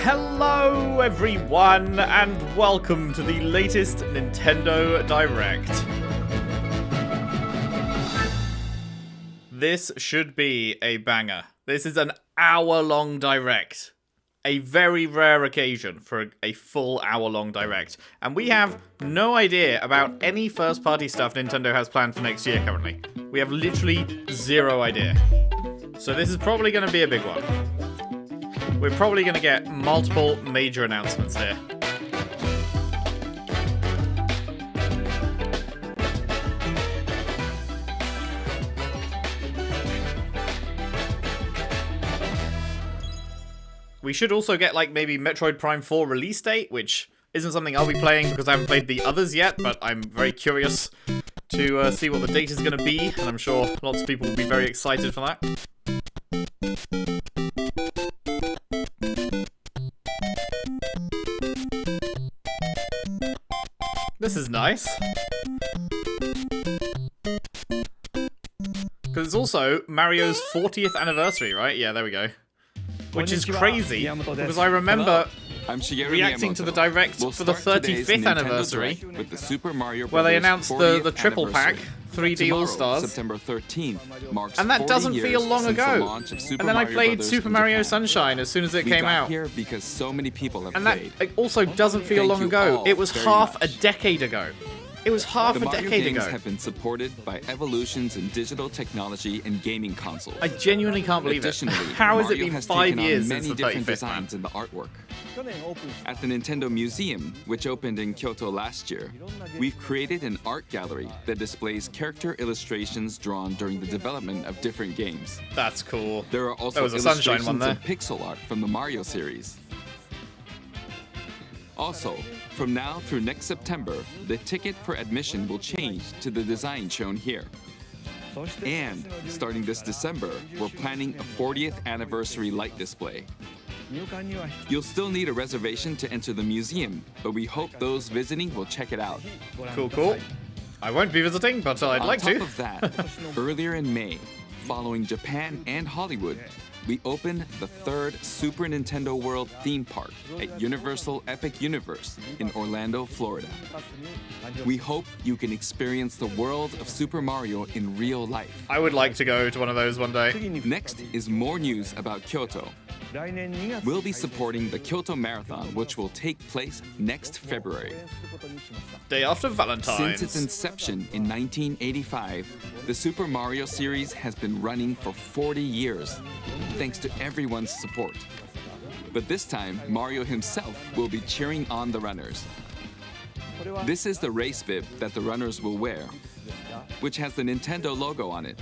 Hello everyone, and welcome to the latest Nintendo Direct. This should be a banger. This is an hour-long Direct. A very rare occasion for a full hour-long Direct. And we have no idea about any first-party stuff Nintendo has planned for next year currently. We have literally zero idea. So this is probably going to be a big one. We're probably going to get multiple major announcements here. We should also get, like, maybe Metroid Prime 4 release date, which isn't something I'll be playing because I haven't played the others yet, but I'm very curious to see what the date is going to be, and I'm sure lots of people will be very excited for that. This is nice. Because it's also Mario's 40th anniversary, right? Yeah, there we go. Which is crazy, because I remember reacting to the Direct for the 35th anniversary, with the Super Mario where they announced the triple anniversary. pack, 3D All-Stars, September 13th, marks and that 40 doesn't feel years long since the ago. launch of Super And then I Mario played Brothers Super in Mario Japan. Sunshine as soon as it We came got out. here because so many people have And that played. also doesn't feel Thank long you ago. all It was very half much. a decade ago. It was half The a Mario decade games ago. have been supported by evolutions in digital technology and gaming consoles. I genuinely can't believe it. Additionally, How has it Mario been has 5 taken on years many since the different 35th, man? designs in the artwork. At the Nintendo Museum, which opened in Kyoto last year, we've created an art gallery that displays character illustrations drawn during the development of different games. That's cool. There are also There was a Sunshine illustrations one there. and pixel art from the Mario series. Also, from now through next September, the ticket for admission will change to the design shown here. And starting this December, we're planning a 40th anniversary light display. You'll still need a reservation to enter the museum, but we hope those visiting will check it out. Cool, cool. I won't be visiting, but I'd like On to. top of that, earlier in May, following Japan and Hollywood, we opened the third Super Nintendo World theme park at Universal Epic Universe in Orlando, Florida. We hope you can experience the world of Super Mario in real life. I would like to go to one of those one day. Next is more news about Kyoto. We'll be supporting the Kyoto Marathon, which will take place next February. Day after Valentine's. Since its inception in 1985, the Super Mario series has been running for 40 years, thanks to everyone's support. But this time, Mario himself will be cheering on the runners. This is the race bib that the runners will wear, which has the Nintendo logo on it.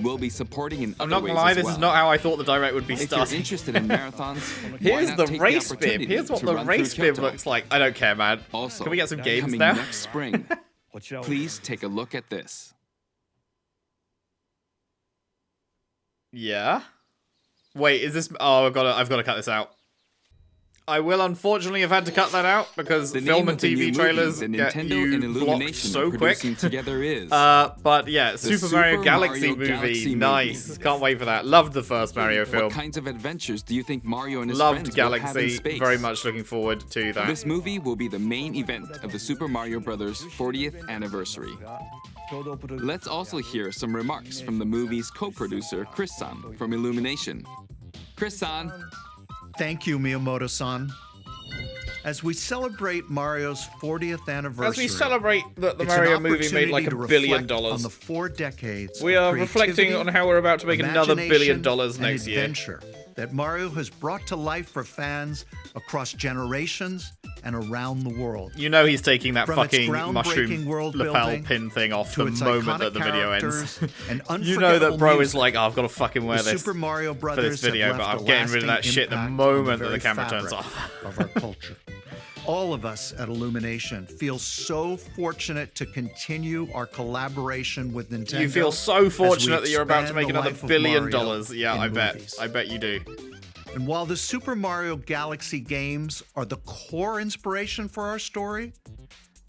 We'll be supporting in I'm other not ways gonna lie, as this well. is not how I thought the Direct would be If you're starting. interested in marathons, why Here's not the take race bib. opportunity Here's what to the run race through bib Kyoto? looks like. I don't care, man. Also, Can we get some games coming now? next spring, please take a look at this. Yeah? Wait, is this... Oh, I've got to cut this out. I will unfortunately have had to cut that out because The film name and of the TV new trailers movie, get the Nintendo you and blocked Illumination so are quick. producing together is But yeah, Super Super Mario Mario Galaxy movie. Galaxy Nice. movie. Can't wait for that. Loved the first Mario What film. kinds of adventures do you think Mario and his Loved friends will have in Galaxy. space? Very much looking forward to that. This movie will be the main event of the Super Mario Brothers 40th anniversary. Let's also hear some remarks from the movie's co-producer, Chris-san, from Illumination. Chris-san, Thank you, Miyamoto-san. As we celebrate Mario's 40th anniversary, As we celebrate that the it's an Mario movie made opportunity like to $1 billion. reflect on the 4 decades We of are reflecting creativity, on how we're about to make another $1 billion imagination, next and year. adventure that Mario has brought to life for fans across generations and around the world. You know he's taking that From its fucking groundbreaking mushroom world lapel building pin thing off to the its moment that iconic the video ends. characters and You know that unforgettable bro is music. like, oh, I've got to fucking wear The this Super Mario for Brothers this video, have but left I'm a getting rid of that lasting shit the impact on moment that the very camera turns fabric off. of our culture. All of us at Illumination feel so fortunate to continue our collaboration with Nintendo. You feel so as we fortunate that you're about to make expand the another life $1 of billion. Mario Yeah, in I bet. movies. I bet you do. And while the Super Mario Galaxy games are the core inspiration for our story,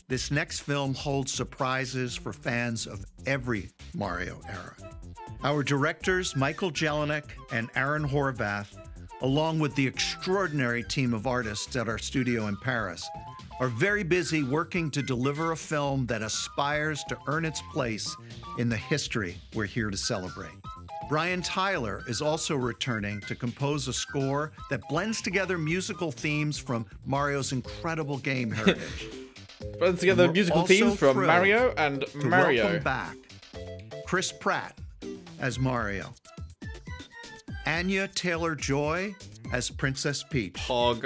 this next film holds surprises for fans of every Mario era. Our directors, Michael Jelinek and Aaron Horvath, along with the extraordinary team of artists at our studio in Paris, are very busy working to deliver a film that aspires to earn its place in the history we're here to celebrate. Brian Tyler is also returning to compose a score that blends together musical themes from Mario's incredible game heritage. Blends together musical themes from Mario and Mario. Welcome back Chris Pratt as Mario, Anya Taylor-Joy as Princess Peach, Pog.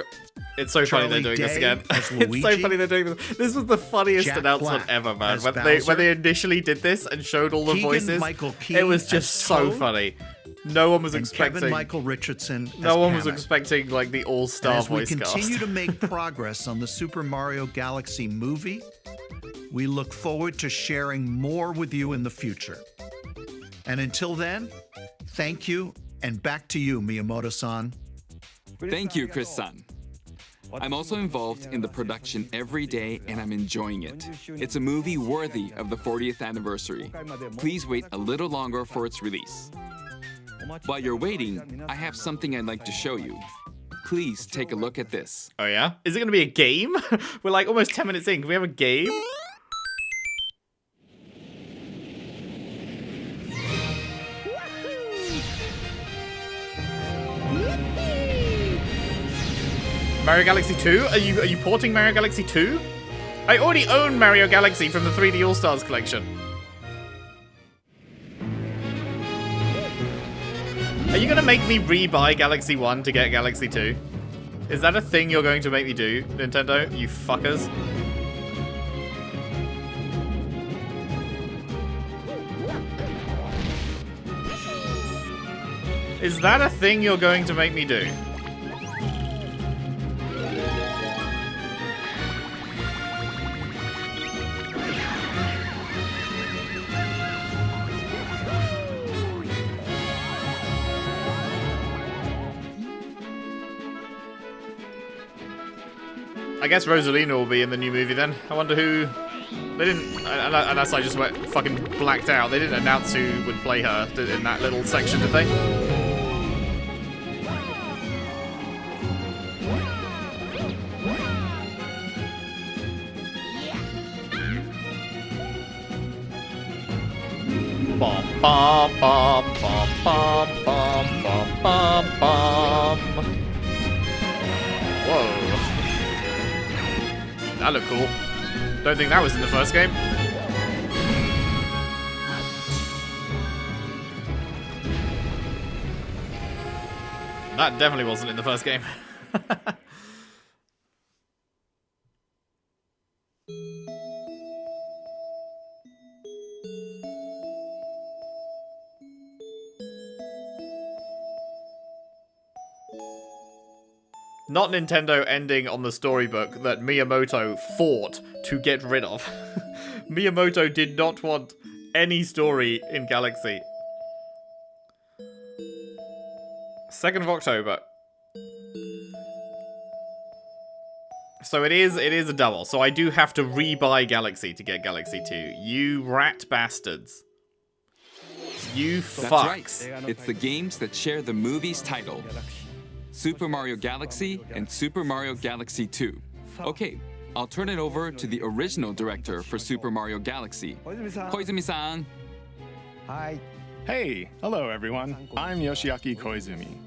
It's so funny they're doing this again. as It's so funny they're doing this. This was the funniest Jack announcement Black ever, man. as When Bowser, they initially did this and showed all the voices, Keegan-Michael Key it was just as so Toad, funny. No one was and expecting. Kevin Michael Richardson as No one was Kamek. expecting like the all-star As we voice cast. continue to make progress on the Super Mario Galaxy movie, we look forward to sharing more with you in the future. And until then, thank you, and back to you, Miyamoto-san. Thank you, Chris-san. I'm also involved in the production every day, and I'm enjoying it. It's a movie worthy of the 40th anniversary. Please wait a little longer for its release. While you're waiting, I have something I'd like to show you. Please take a look at this. Oh yeah? Is it going to be a game? We're like almost 10 minutes in. Can we have a game? Mario Galaxy 2? Are you porting Mario Galaxy 2? I already own Mario Galaxy from the 3D All-Stars collection. Are you gonna make me re-buy Galaxy 1 to get Galaxy 2? Is that a thing you're going to make me do, Nintendo? You fuckers. Is that a thing you're going to make me do? I guess Rosalina will be in the new movie then. I wonder who... They didn't... Unless I just went fucking blacked out. They didn't announce who would play her in that little section, did they? Bum bum bum bum bum bum bum bum bum. Whoa. That looked cool. Don't think that was in the first game. That definitely wasn't in the first game. Not Nintendo ending on the storybook that Miyamoto fought to get rid of. Miyamoto did not want any story in Galaxy. 2nd of October. So it is a double. So I do have to re-buy Galaxy to get Galaxy 2. You rat bastards. You fucks. That's right. It's the games that share the movie's title. Super Mario Galaxy and Super Mario Galaxy 2. Okay, I'll turn it over to the original director for Super Mario Galaxy, Koizumi-san. Hey, hello everyone. I'm Yoshiaki Koizumi.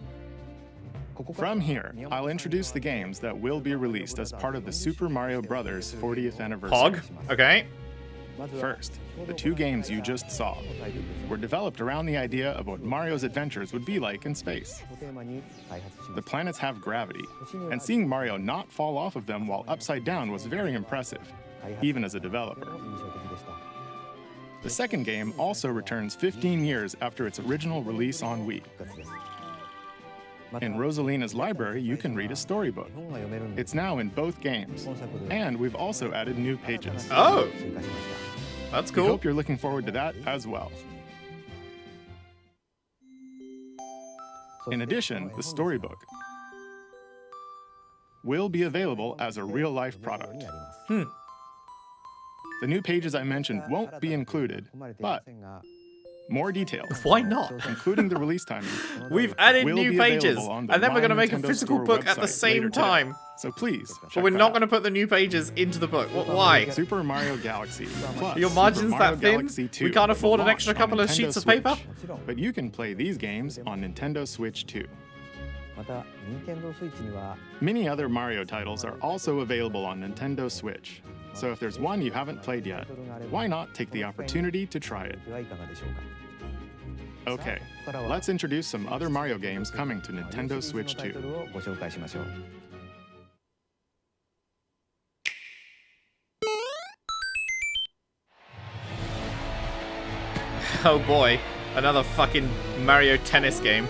From here, I'll introduce the games that will be released as part of the Super Mario Bros. 40th anniversary. Pog. Okay. First, the 2 games you just saw were developed around the idea of what Mario's adventures would be like in space. The planets have gravity, and seeing Mario not fall off of them while upside down was very impressive, even as a developer. The second game also returns 15 years after its original release on Wii. In Rosalina's library, you can read a storybook. It's now in both games, and we've also added new pages. Oh. That's We cool. hope you're looking forward to that as well. In addition, the storybook will be available as a real-life product. The new pages I mentioned won't be included, but More details, Why not? including the release timing, We've added will new be pages, available on the and then we're going to My make a Nintendo physical Store book at the website same later today. time. So please, But we're not going to put the new pages into the book. Why? Super Mario Galaxy plus Your margins Super Mario that thin? Galaxy 2 We can't will afford an launch extra on couple of Nintendo sheets of Switch. paper? But you can play these games on Nintendo Switch too. Many other Mario titles are also available on Nintendo Switch. So if there's one you haven't played yet, why not take the opportunity to try it? Okay, let's introduce some other Mario games coming to Nintendo Switch 2. Oh boy, another fucking Mario Tennis game.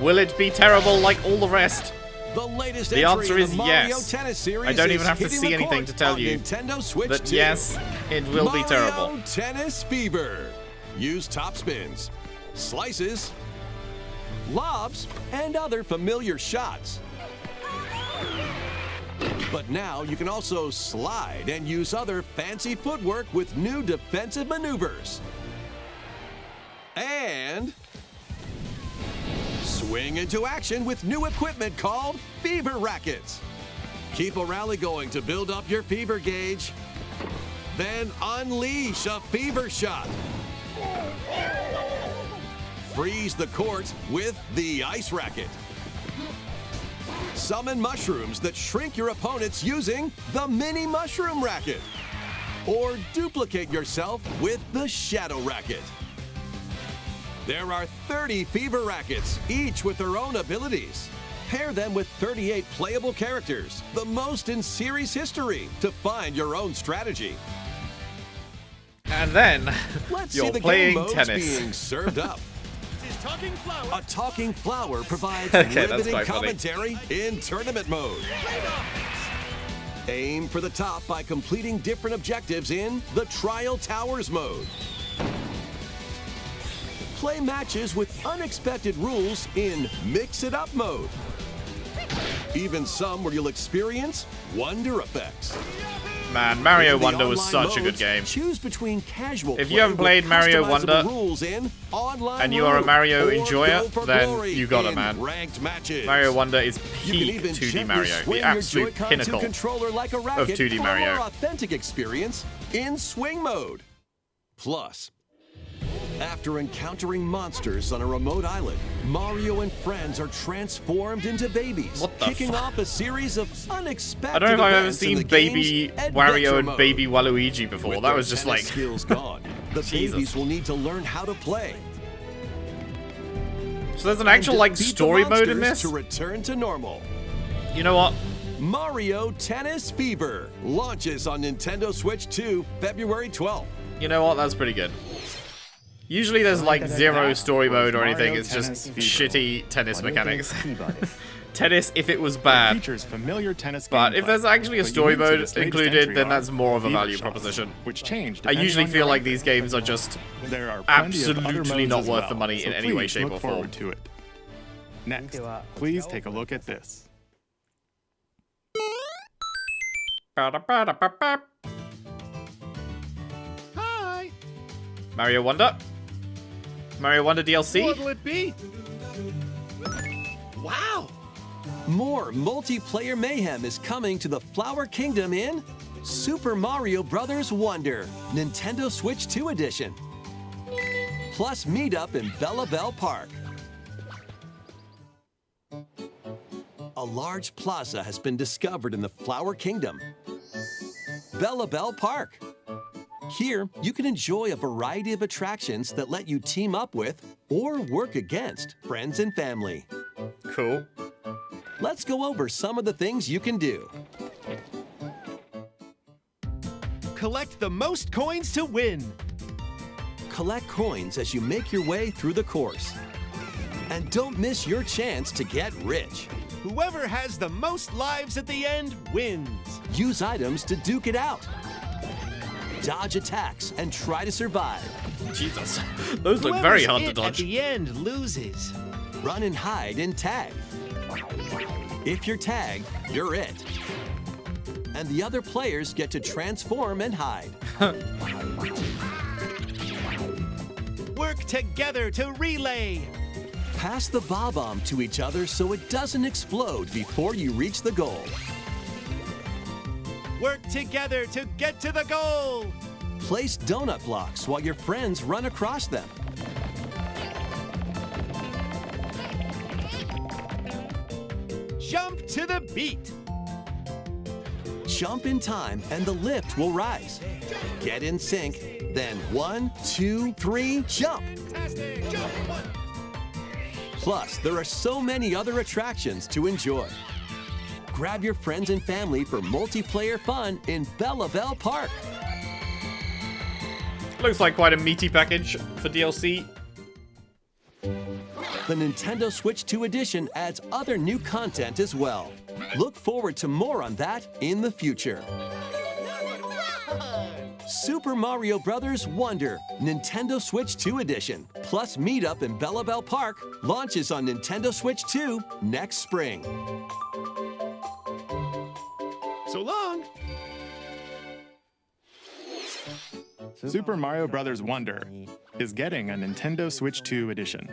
Will it be terrible like all the rest? The answer is yes. I don't even have to see anything to tell you that yes, it will be terrible. Mario Tennis Fever. Use top spins, slices, lobs, and other familiar shots. But now you can also slide and use other fancy footwork with new defensive maneuvers. And swing into action with new equipment called Fever Rackets. Keep a rally going to build up your fever gauge. Then unleash a fever shot. Freeze the court with the Ice Racket. Summon mushrooms that shrink your opponents using the Mini Mushroom Racket. Or duplicate yourself with the Shadow Racket. There are 30 Fever Rackets, each with their own abilities. Pair them with 38 playable characters, the most in series history, to find your own strategy. And then Let's you're see the playing game modes tennis. being served up. A talking flower provides Okay, that's riveting quite funny. commentary in tournament mode. Aim for the top by completing different objectives in the Trial Towers mode. Play matches with unexpected rules in Mix It Up mode. Even some where you'll experience wonder effects. Man, Mario In the Wonder was online such a good modes, game. Choose between casual If you play haven't played with Mario customizable Wonder, rules in online and you are a mode, Mario or enjoyer, go for then glory you got it, in man. ranked matches. Mario Wonder is You can peak even 2D gently Mario, swing the your absolute Joy-Con pinnacle 2 controller like a racket 2D for Mario. a more authentic experience in swing mode. Plus, after encountering monsters on a remote island, Mario and friends are transformed into babies, What the kicking fuck? off a series of unexpected I don't know if I've ever events in seen the Baby game's Wario adventure and mode. Baby Waluigi before. With That their was just tennis like, skills gone. The Jesus. babies will need to learn how to play. so there's an actual like Defeat the story mode in monsters this? to return to normal. You know what? Mario Tennis Fever launches on Nintendo Switch 2 February 12th. You know what? That's pretty good. Usually there's like zero story mode or anything, it's just shitty tennis mechanics. Tennis if it was bad. Features familiar tennis But gameplay, if there's actually a but story unique to the mode latest included, entry then are that's more of a Fever value Shots, proposition. which change I depending usually on feel your like outfit. these games are just There are plenty of other absolutely modes not as worth well, the money in so any way, please shape, look or form. forward to it. Next, please take a look at this. Ba-da-ba-da-ba-ba. Hi. Mario Wonder? Mario Wonder DLC? What'll it be? Wow. More multiplayer mayhem is coming to the Flower Kingdom in Super Mario Bros. Wonder, Nintendo Switch 2 Edition. Plus meet up in Bella Bell Park. A large plaza has been discovered in the Flower Kingdom. Bella Bell Park. Here, you can enjoy a variety of attractions that let you team up with or work against friends and family. Cool. Let's go over some of the things you can do. Collect the most coins to win. Collect coins as you make your way through the course. And don't miss your chance to get rich. Whoever has the most lives at the end wins. Use items to duke it out. Dodge attacks and try to survive. Jesus. Those look very hard to At dodge. the end loses. Run and hide and tag. If you're tagged, you're it. And the other players get to transform and hide. Work together to relay. Pass the bob-omb to each other so it doesn't explode before you reach the goal. Work together to get to the goal. Place donut blocks while your friends run across them. Jump to the beat. Jump in time and the lift will rise. Get in sync, then 1, 2, 3, jump! Fantastic. Jump. 1. Plus, there are so many other attractions to enjoy. Grab your friends and family for multiplayer fun in Bella Bell Park. Looks like quite a meaty package for DLC. The Nintendo Switch 2 edition adds other new content as well. Look forward to more on that in the future. Super Mario Bros. Wonder Nintendo Switch 2 edition plus Meetup in Bella Bell Park launches on Nintendo Switch 2 next spring. So long. Super Mario Bros. Wonder is getting a Nintendo Switch 2 edition.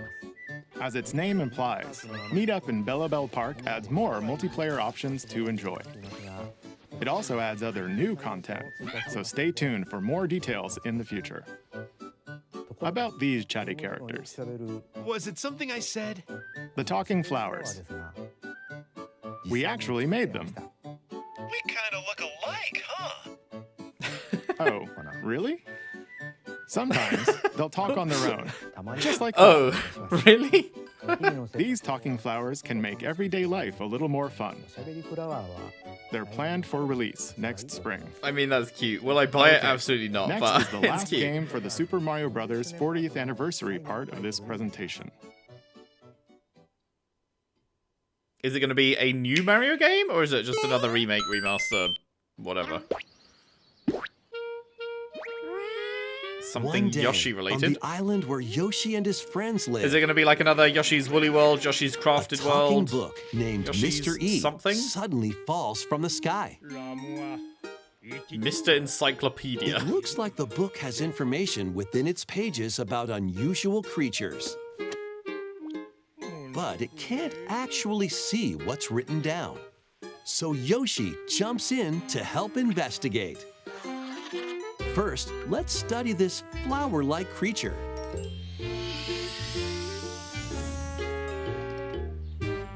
As its name implies, Meetup in Bella Bell Park adds more multiplayer options to enjoy. It also adds other new content, so stay tuned for more details in the future. About these chatty characters, Was it something I said? the talking flowers. We actually made them. We kind of look alike, huh? Oh, really? Sometimes they'll talk on their own, just like Oh, really? These talking flowers can make everyday life a little more fun. They're planned for release next spring. I mean, that's cute. Will I buy it? Okay. Absolutely not, Next but is the it's last cute. game for the Super Mario Bros. 40th anniversary part of this presentation. Is it going to be a new Mario game, or is it just another remake, remaster, whatever? Something One day, Yoshi on related. the island where Yoshi and his friends live, Is it going to be like another Yoshi's Woolly World, Yoshi's a Crafted talking World? book named Yoshi's Mr. E something? suddenly falls from the sky. Mr. Encyclopedia. It looks like the book has information within its pages about unusual creatures. But it can't actually see what's written down. So Yoshi jumps in to help investigate. First, let's study this flower-like creature.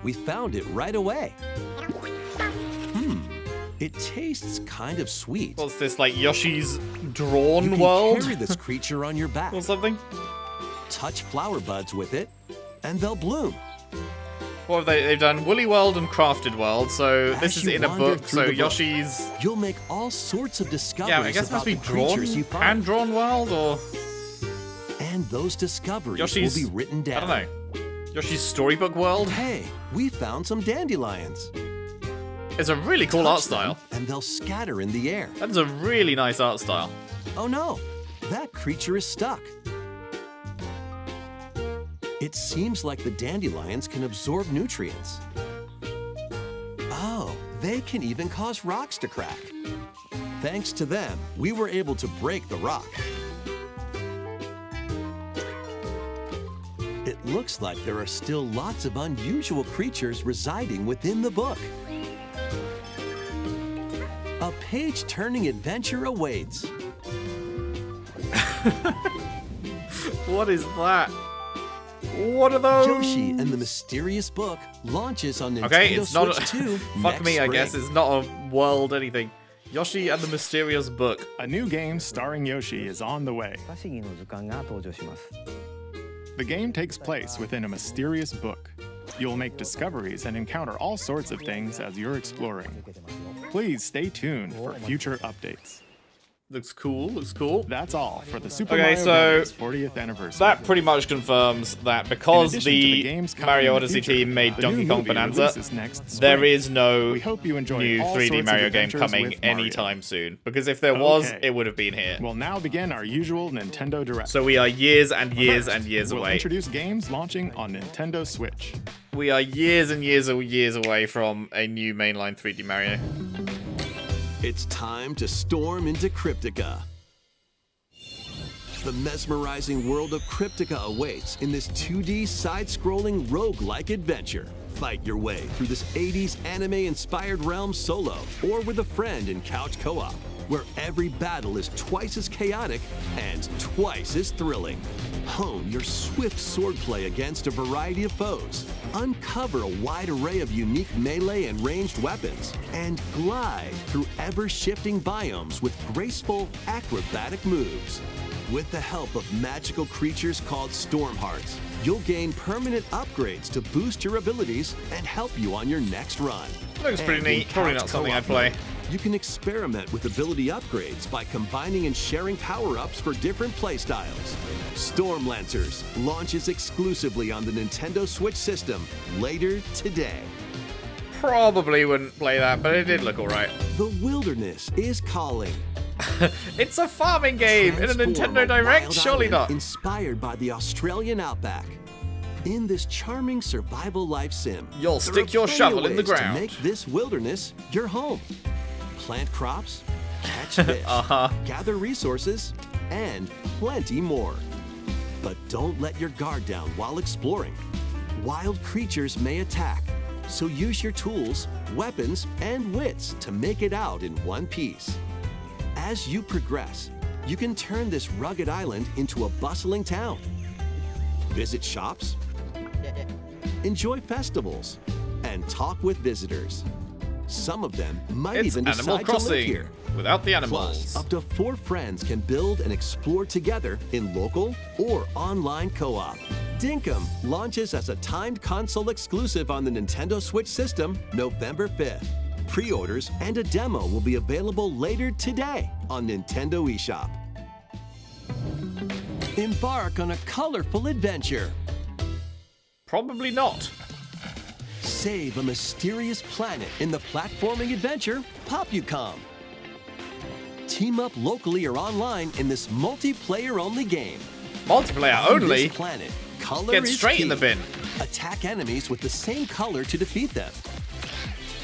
We found it right away. It tastes kind of sweet. What's this, like Yoshi's You Drawn can World? carry this creature on your back. Or something? Touch flower buds with it, and they'll bloom. What have they've done? Woolly World and Crafted World, so this As is you in a wander book, through so the book, Yoshi's... You'll make all sorts of discoveries Yeah, I guess it must about be the creatures you find. hand-drawn world, or... And those discoveries Yoshi's... will be written down. I don't know. Yoshi's Storybook World? Hey, we found some dandelions. It's a really cool art Touch them, style. and they'll scatter in the air. That is a really nice art style. Oh no, that creature is stuck. It seems like the dandelions can absorb nutrients. Oh, they can even cause rocks to crack. Thanks to them, we were able to break the rock. It looks like there are still lots of unusual creatures residing within the book. A page-turning adventure awaits. What is that? What are those? Yoshi and the Mysterious Book launches on Nintendo Okay, it's not Switch a... 2 Fuck next me, I spring. guess. It's not a world anything. Yoshi and the Mysterious Book. A new game starring Yoshi is on the way. 不思議の図鑑が登場します。 The game takes place within a mysterious book. You'll make discoveries and encounter all sorts of things as you're exploring. Please stay tuned for future updates. Looks cool, looks cool. That's all for the Super Okay, Mario so Bros. 40th anniversary. That pretty much confirms that because In addition to the games coming Mario in the Odyssey future, team made a Donkey new Kong movie Bonanza, releases next there spring. is no We hope you enjoy new all 3D sorts of Mario game adventures coming with Mario. anytime soon. Because if there was, Okay. it would have been here. We'll now begin our usual Nintendo Direct. So we are years and years First, and years we'll away. introduce games launching on Nintendo Switch. We are years and years away from a new mainline 3D Mario. It's time to storm into Cryptica. The mesmerizing world of Cryptica awaits in this 2D side-scrolling roguelike adventure. Fight your way through this 80s anime-inspired realm solo or with a friend in couch co-op, where every battle is twice as chaotic and twice as thrilling. Hone your swift swordplay against a variety of foes, uncover a wide array of unique melee and ranged weapons, and glide through ever-shifting biomes with graceful, acrobatic moves. With the help of magical creatures called storm hearts, you'll gain permanent upgrades to boost your abilities and help you on your next run. Looks pretty neat. Probably not something I'd play. You can experiment with ability upgrades by combining and sharing power-ups for different playstyles. Storm Lancers launches exclusively on the Nintendo Switch system later today. Probably wouldn't play that, but it did look alright. The wilderness is calling. It's a farming game in a Transform Nintendo a Direct? wild Surely island not. Inspired by the Australian outback. In this charming survival life sim, You'll there stick are your plenty shovel of in the ways to ground. make this wilderness your home. Plant crops, catch fish, gather resources, and plenty more. But don't let your guard down while exploring. Wild creatures may attack, so use your tools, weapons, and wits to make it out in one piece. As you progress, you can turn this rugged island into a bustling town. Visit shops, enjoy festivals, and talk with visitors. Some of them might It's even Animal decide to live Crossing here. without the Plus, animals. up to 4 friends can build and explore together in local or online co-op. Dinkum launches as a timed console exclusive on the Nintendo Switch system November 5th. Pre-orders and a demo will be available later today on Nintendo eShop. Embark on a colorful adventure. Probably not. Save a mysterious planet in the platforming adventure Popucom. Team up locally or online in this multiplayer-only game. Multiplayer On only? this planet, color Get is straight in key. the bin. Attack enemies with the same color to defeat them.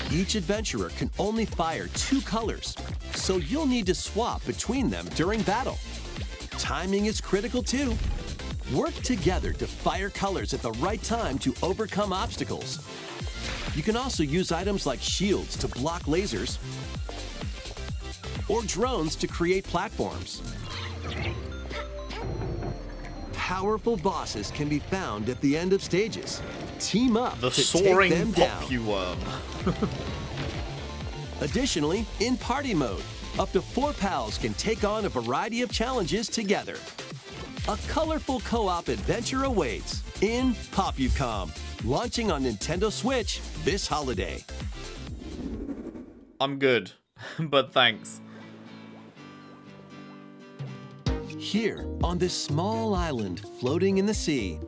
Each adventurer can only fire 2 colors, so you'll need to swap between them during battle. Timing is critical too. Work together to fire colors at the right time to overcome obstacles. You can also use items like shields to block lasers or drones to create platforms. Powerful bosses can be found at the end of stages. Team up The to soaring take them down. Popuworm. Additionally, in party mode, up to 4 pals can take on a variety of challenges together. A colorful co-op adventure awaits in Popucom, launching on Nintendo Switch this holiday. I'm good, but thanks. Here, on this small island floating in the sea,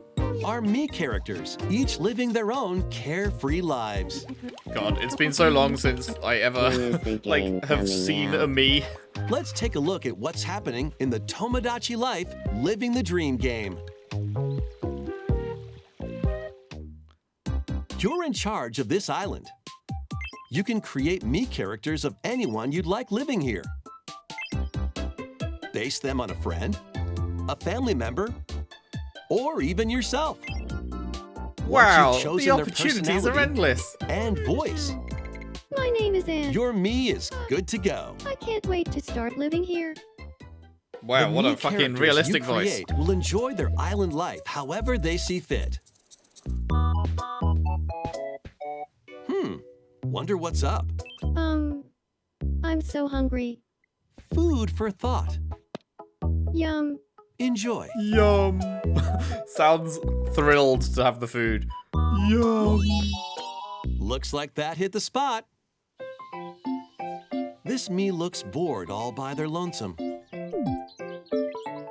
are me characters, each living their own carefree lives. God, it's been so long since I ever, like, have seen a me. Let's take a look at what's happening in the Tomodachi Life Living the Dream game. You're in charge of this island. You can create me characters of anyone you'd like living here. Base them on a friend, a family member, or even yourself. Wow, Once you've chosen the their opportunities are personality endless. and voice, My name is Anne. your me is good to go. I can't wait to start living here. Wow, The what me a fucking characters realistic you voice. create will enjoy their island life however they see fit. Wonder what's up? I'm so hungry. Food for thought. Yum. Enjoy. Yum. Sounds thrilled to have the food. Yum. Looks like that hit the spot. This me looks bored all by their lonesome.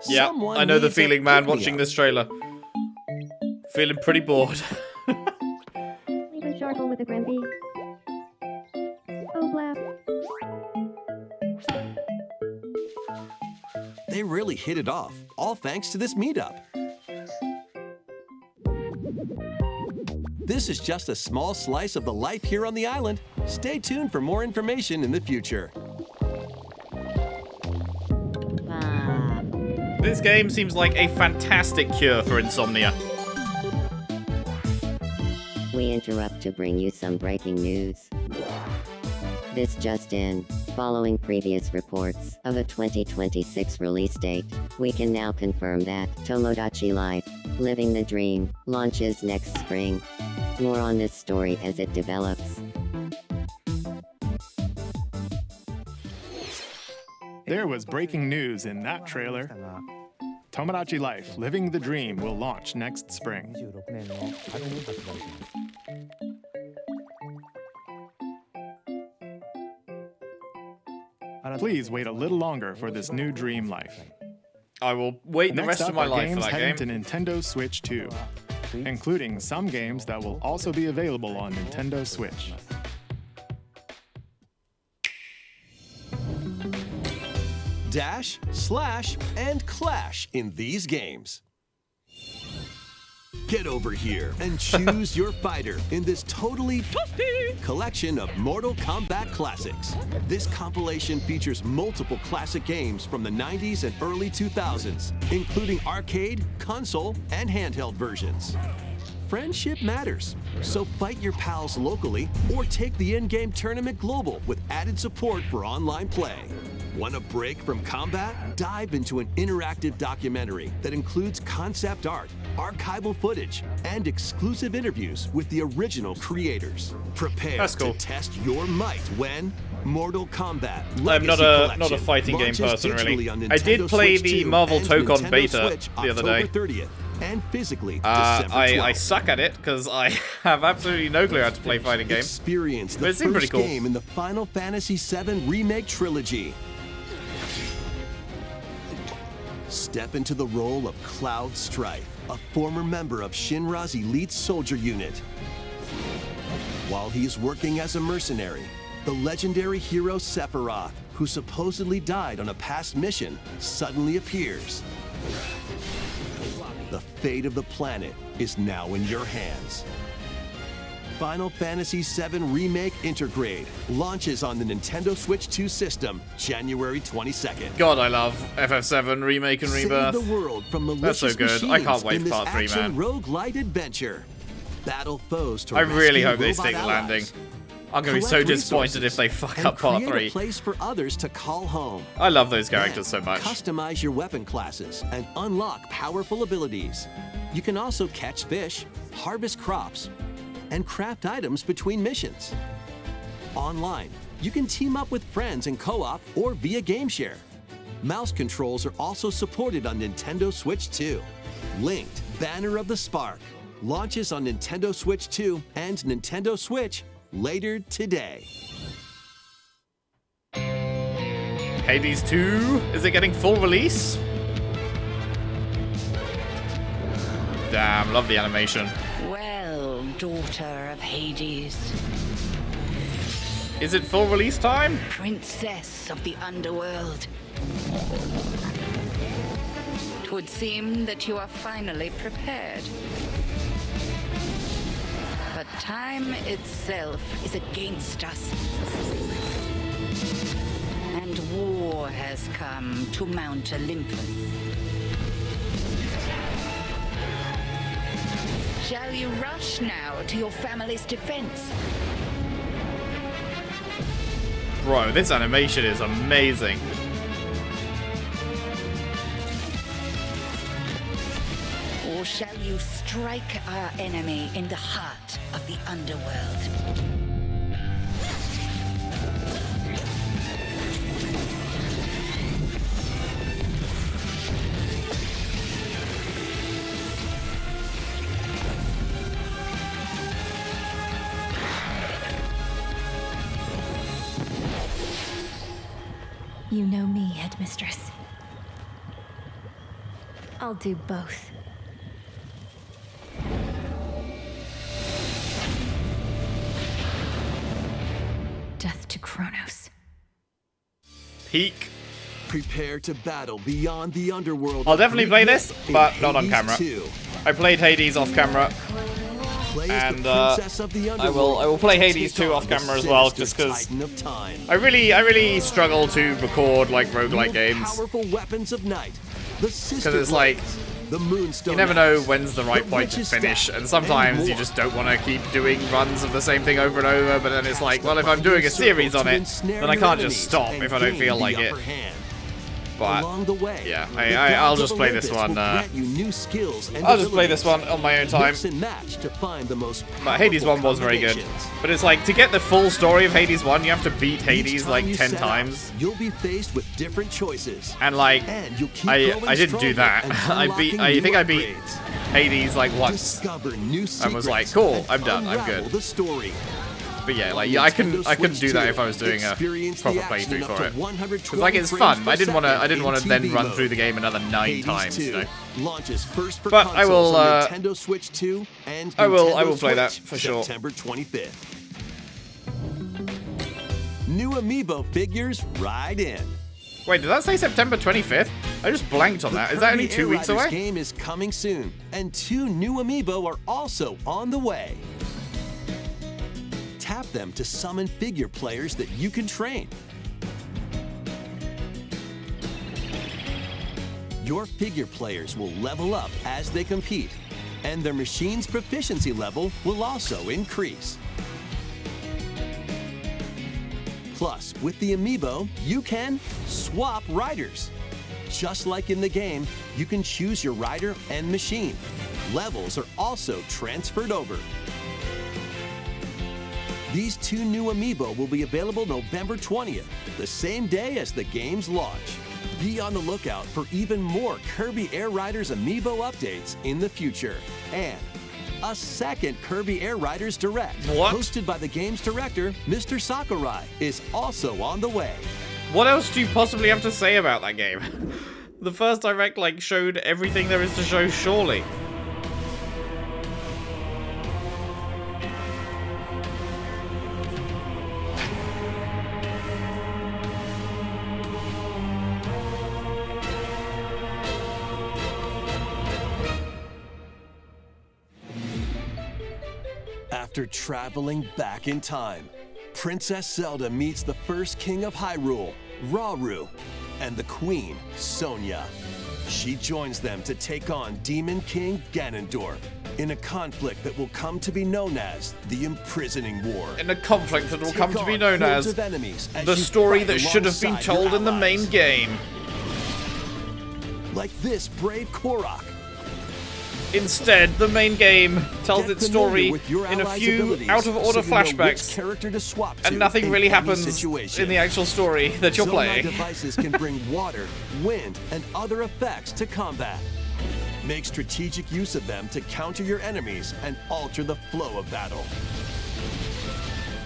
Yeah, Someone I know the needs a feeling, man, pick-me-up. watching this trailer. Feeling pretty bored. Even charcoal with a Gramby. Oh, blap. They really hit it off, all thanks to this meetup. This is just a small slice of the life here on the island. Stay tuned for more information in the future. This game seems like a fantastic cure for insomnia. We interrupt to bring you some breaking news. This just in. Following previous reports of a 2026 release date, we can now confirm that Tomodachi Life, Living the Dream, launches next spring. More on this story as it develops. There was breaking news in that trailer. Tomodachi Life, Living the Dream will launch next spring. Please wait a little longer for this new dream life. I will wait the Next rest up of my are life for games that heading game. to Nintendo Switch 2, including some games that will also be available on Nintendo Switch. Dash, slash, and clash in these games. Get over here and choose your fighter in this totally toasty collection of Mortal Kombat classics. This compilation features multiple classic games from the 90s and early 2000s, including arcade, console, and handheld versions. Friendship matters, so fight your pals locally or take the in-game tournament global with added support for online play. Want a break from combat? Dive into an interactive documentary that includes concept art, archival footage, and exclusive interviews with the original creators. Prepare That's cool. to test your might when Mortal Kombat I'm not Legacy a fighting game Collection person, really. launches digitally on I did Nintendo play Switch the 2 Marvel and Tokon Nintendo beta Switch the other day. October 30th, and physically December 12th. I suck at it because I have absolutely no clue how to play fighting games. Experience But the it seemed pretty first cool. game in the Final Fantasy VII Remake trilogy. Step into the role of Cloud Strife, a former member of Shinra's elite soldier unit. While he's working as a mercenary, the legendary hero Sephiroth, who supposedly died on a past mission, suddenly appears. The fate of the planet is now in your hands. Final Fantasy VII Remake Intergrade launches on the Nintendo Switch 2 system January 22nd. God, I love FF7 Remake and Rebirth. Save the world from That's so malicious good. I machines can't wait in for this part 3, action man. roguelite adventure. Battle foes to I really rescue hope they robot stick the landing. allies. I'm going to be so Collect disappointed resources if they fuck and up part create 3. a place for others to call home. I love those characters so Then, much. Customize your weapon classes and unlock powerful abilities. You can also catch fish, harvest crops, and craft items between missions. Online, you can team up with friends in co-op or via game share. Mouse controls are also supported on Nintendo Switch 2. Linked Banner of the Spark launches on Nintendo Switch 2 and Nintendo Switch later today. Hades 2, is it getting full release? Damn, love the animation. Well, daughter of Hades, Is it full release time? princess of the underworld. It would seem that you are finally prepared. But time itself is against us. And war has come to Mount Olympus. Shall you rush now to your family's defense? Bro, this animation is amazing. Or shall you strike our enemy in the heart of the underworld? You know me, Headmistress. I'll do both. Death to Kronos. Peak. Prepare to battle beyond the underworld. I'll definitely play this, in but not on Hades camera. 2. I played Hades off camera, Play as and the princess of the I will play underworld Hades and 2 take off on the camera as well, sinister just because Titan of time. I really struggle to record like roguelike Wield games. Powerful weapons of night the sister Because it's like, the Moonstone you never know Axe, when's the right the point to Witch's finish, Staff, and sometimes you more. just don't want to keep doing runs of the same thing over and over, but then it's like, well, if I'm doing a series on it, then I can't just stop if I don't feel like it. But, Along the way, yeah, the I'll gods just of play this Olympus one, will grant you new skills and I'll just play this abilities. one on my own time. Mix and match to find the most But Hades 1 was very good. But it's like, to get the full story of Hades 1, you have to beat Hades like 10 times. You'll be faced with different choices. And like, And you'll keep I growing didn't do stronger that. and I think I beat upgrades. Hades like once. Discover new And was like, secrets cool, and I'm done, I'm unravel good. The story. But yeah, like, I couldn't do that if I was doing a proper playthrough for it. Because like, it's fun. I didn't want to then run through the game another 9 times, you know. Launches first for But I will, consoles on Nintendo Switch 2 and I will Nintendo play that Switch for sure. September 25th. New amiibo figures right in. Wait, did that say September 25th? I just blanked on that. Is that only Kirby 2 Air weeks Riders away? game is coming soon, and 2 new amiibo are also on the way. Tap them to summon figure players that you can train. Your figure players will level up as they compete, and their machine's proficiency level will also increase. Plus, with the amiibo, you can swap riders. Just like in the game, you can choose your rider and machine. Levels are also transferred over. These 2 new amiibo will be available November 20th, the same day as the game's launch. Be on the lookout for even more Kirby Air Riders amiibo updates in the future. And a second Kirby Air Riders Direct, hosted by the game's director, Mr. Sakurai, is also on the way. What else do you possibly have to say about that game? The first Direct, like, showed everything there is to show, surely. After traveling back in time, Princess Zelda meets the first king of Hyrule, Rauru, and the queen, Sonia. She joins them to take on Demon King Ganondorf in a conflict that will come to be known as the Imprisoning War. In a conflict that will come to be Take known on as hordes of enemies as the you story fight that should have been alongside your told in the main allies. game. Like this brave Korok. Instead, the main game tells Get its familiar story with your in a allies' few abilities out-of-order so you know which flashbacks, character to swap to and nothing in really any happens situation. in the actual story that you're Zonai playing. devices can bring water, wind, and other effects to combat. Make strategic use of them to counter your enemies and alter the flow of battle.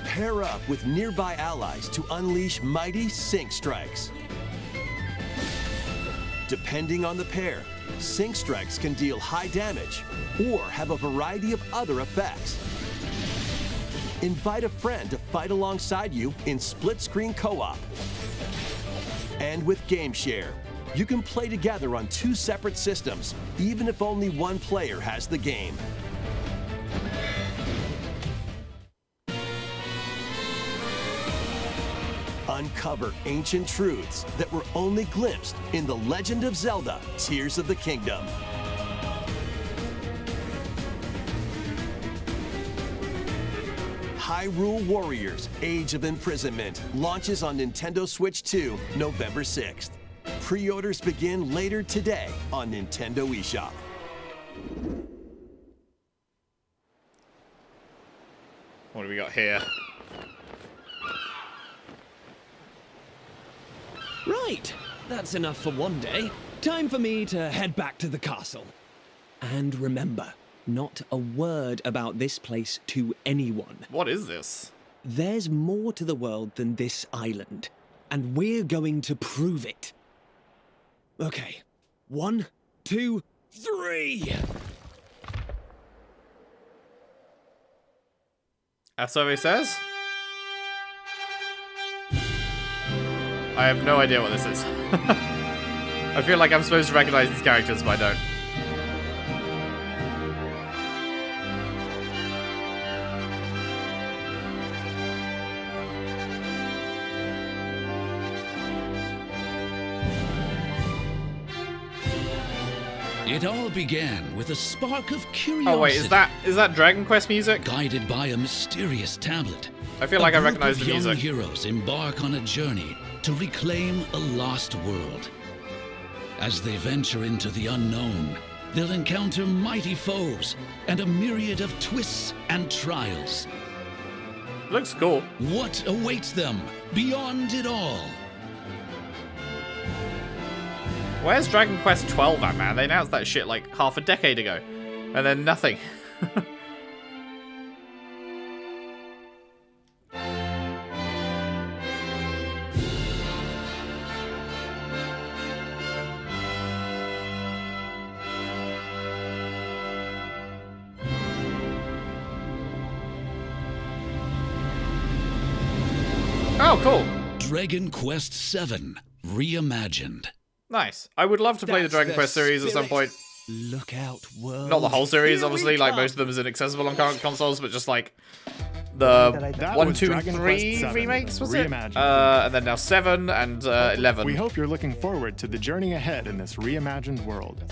Pair up with nearby allies to unleash mighty sync strikes. Depending on the pair, sync strikes can deal high damage or have a variety of other effects. Invite a friend to fight alongside you in split-screen co-op. And with Game Share, you can play together on 2 separate systems, even if only one player has the game. Uncover ancient truths that were only glimpsed in The Legend of Zelda: Tears of the Kingdom. Hyrule Warriors: Age of Imprisonment launches on Nintendo Switch 2 November 6th. Pre-orders begin later today on Nintendo eShop. What do we got here? Right, that's enough for one day. Time for me to head back to the castle. And remember, not a word about this place to anyone. What is this? There's more to the world than this island, and we're going to prove it. Okay, 1, 2, 3! That's what it says? I have no idea what this is. I feel like I'm supposed to recognize these characters, but I don't. It all began with a spark of curiosity. Oh wait, is that Dragon Quest music? Guided by a mysterious tablet. I feel like I recognize the music. Young heroes embark on a journey to reclaim a lost world. As they venture into the unknown, they'll encounter mighty foes and a myriad of twists and trials. Looks cool. What awaits them beyond it all? Where's Dragon Quest 12 at, man? They announced that shit like half a decade ago. And then nothing. Oh, cool. Dragon Quest VII Reimagined. Nice. I would love to play the Dragon Quest series at some point. Look out, world. Not the whole series, obviously. Like, most of them is inaccessible on current consoles, but just like the 1, 2, and 3 remakes, was it? And then now 7 and 11. We hope you're looking forward to the journey ahead in this reimagined world.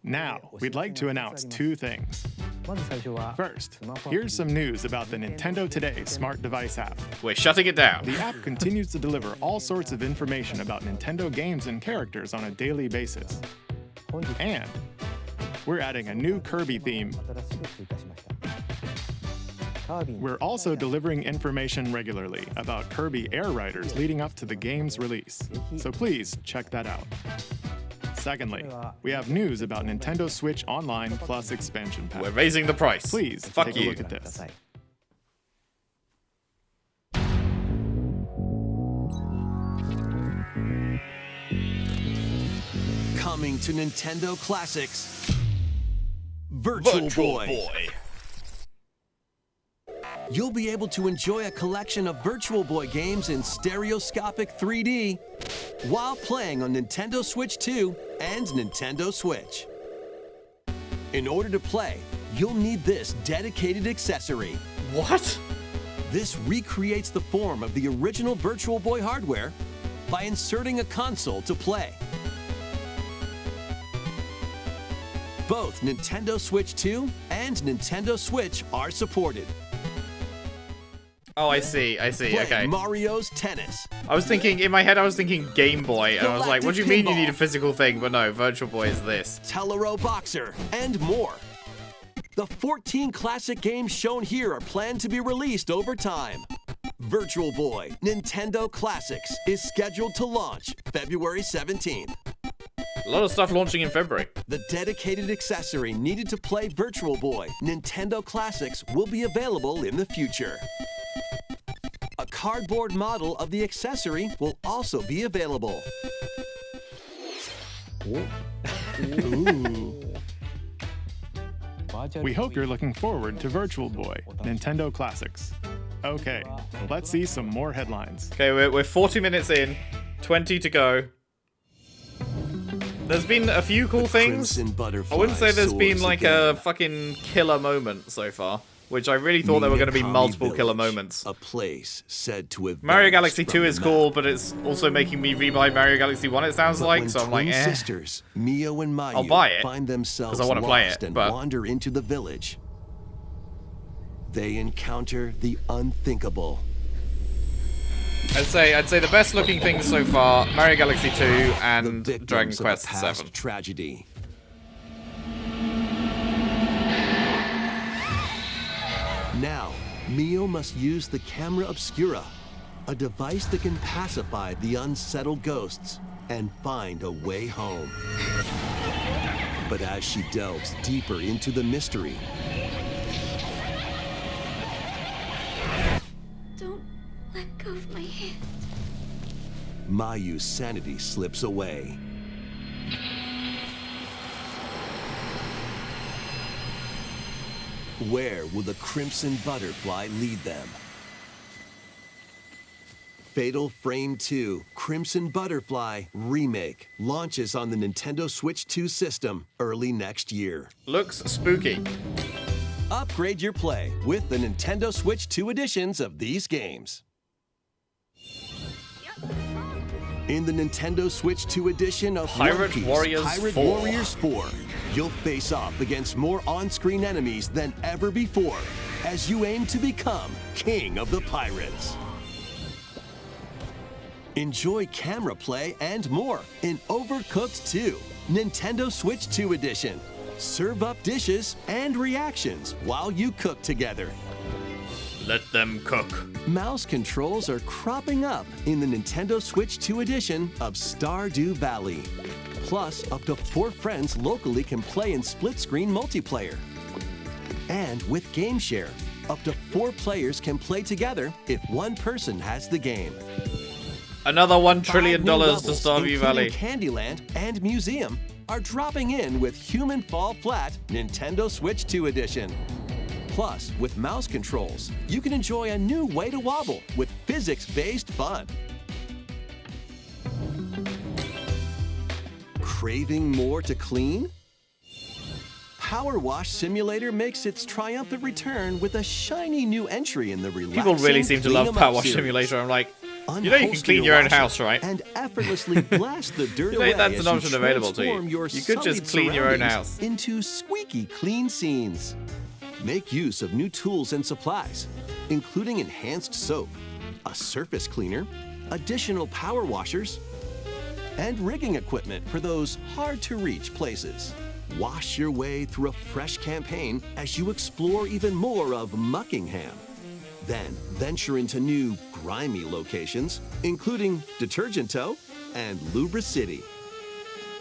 Now, we'd like to announce 2 things. First, here's some news about the Nintendo Today smart device app. We're shutting it down. The app continues to deliver all sorts of information about Nintendo games and characters on a daily basis. And we're adding a new Kirby theme. We're also delivering information regularly about Kirby Air Riders leading up to the game's release. So please check that out. Secondly, we have news about Nintendo Switch Online Plus expansion pack. We're raising the price. Please take a look at this. Coming to Nintendo Classics, Virtual Boy. You'll be able to enjoy a collection of Virtual Boy games in stereoscopic 3D while playing on Nintendo Switch 2 and Nintendo Switch. In order to play, you'll need this dedicated accessory. What? This recreates the form of the original Virtual Boy hardware by inserting a console to play. Both Nintendo Switch 2 and Nintendo Switch are supported. Oh, I see, Play okay. Mario's Tennis. I was thinking, in my head, I was thinking Game Boy, and I was like, what do you mean you need a physical thing? But no, Virtual Boy is this. Telero Boxer, and more. The 14 classic games shown here are planned to be released over time. Virtual Boy Nintendo Classics is scheduled to launch February 17th. A lot of stuff launching in February. The dedicated accessory needed to play Virtual Boy Nintendo Classics will be available in the future. A cardboard model of the accessory will also be available. Ooh. We hope you're looking forward to Virtual Boy Nintendo Classics. Okay, let's see some more headlines. Okay, we're 40 minutes in, 20 to go. There's been a few cool things. I wouldn't say there's been like a fucking killer moment so far, which I really thought there were going to be multiple killer moments. A place said to have Mario Galaxy 2 is cool, but it's also making me rebuy Mario Galaxy 1, it sounds like, so I'm like, eh. Sisters, Mio and Mayu, I'll buy it, find themselves 'cause I want to play lost it, and but wander into the village. They encounter the unthinkable. I'd say the best looking things so far, Mario Galaxy 2 and Dragon Victims of a Quest past 7. Tragedy. Now, Mio must use the camera obscura, a device that can pacify the unsettled ghosts and find a way home. But as she delves deeper into the mystery, Don't let go of my hand. Mayu's sanity slips away. Where will the Crimson Butterfly lead them? Fatal Frame 2 Crimson Butterfly Remake launches on the Nintendo Switch 2 system early next year. Looks spooky. Upgrade your play with the Nintendo Switch 2 editions of these games. In the Nintendo Switch 2 edition of Pirate One Piece, Warriors Pirate 4. Warriors 4, you'll face off against more on-screen enemies than ever before as you aim to become King of the Pirates. Enjoy camera play and more in Overcooked 2, Nintendo Switch 2 edition. Serve up dishes and reactions while you cook together. Let them cook. Mouse controls are cropping up in the Nintendo Switch 2 edition of Stardew Valley. Plus, up to 4 friends locally can play in split-screen multiplayer. And with Game Share, up to 4 players can play together if one person has the game. Another $1 trillion 5 new to levels, Stardew Valley. including Candyland and Museum, are dropping in with Human Fall Flat Nintendo Switch 2 edition. Plus, with mouse controls, you can enjoy a new way to wobble with physics-based fun. Craving more to clean? Power Wash Simulator makes its triumphant return with a shiny new entry in the relaxing People really seem to love Clean 'em Power Up Wash series. Simulator. I'm like, you know you can Unholster clean your own washer house, right? And effortlessly blast the dirt You know away that's as an option you available to you. transform your You could just sullied clean your own surroundings house. into squeaky clean scenes. Make use of new tools and supplies, including enhanced soap, a surface cleaner, additional power washers, and rigging equipment for those hard-to-reach places. Wash your way through a fresh campaign as you explore even more of Muckingham. Then venture into new, grimy locations, including Detergent Toe and Lubra City.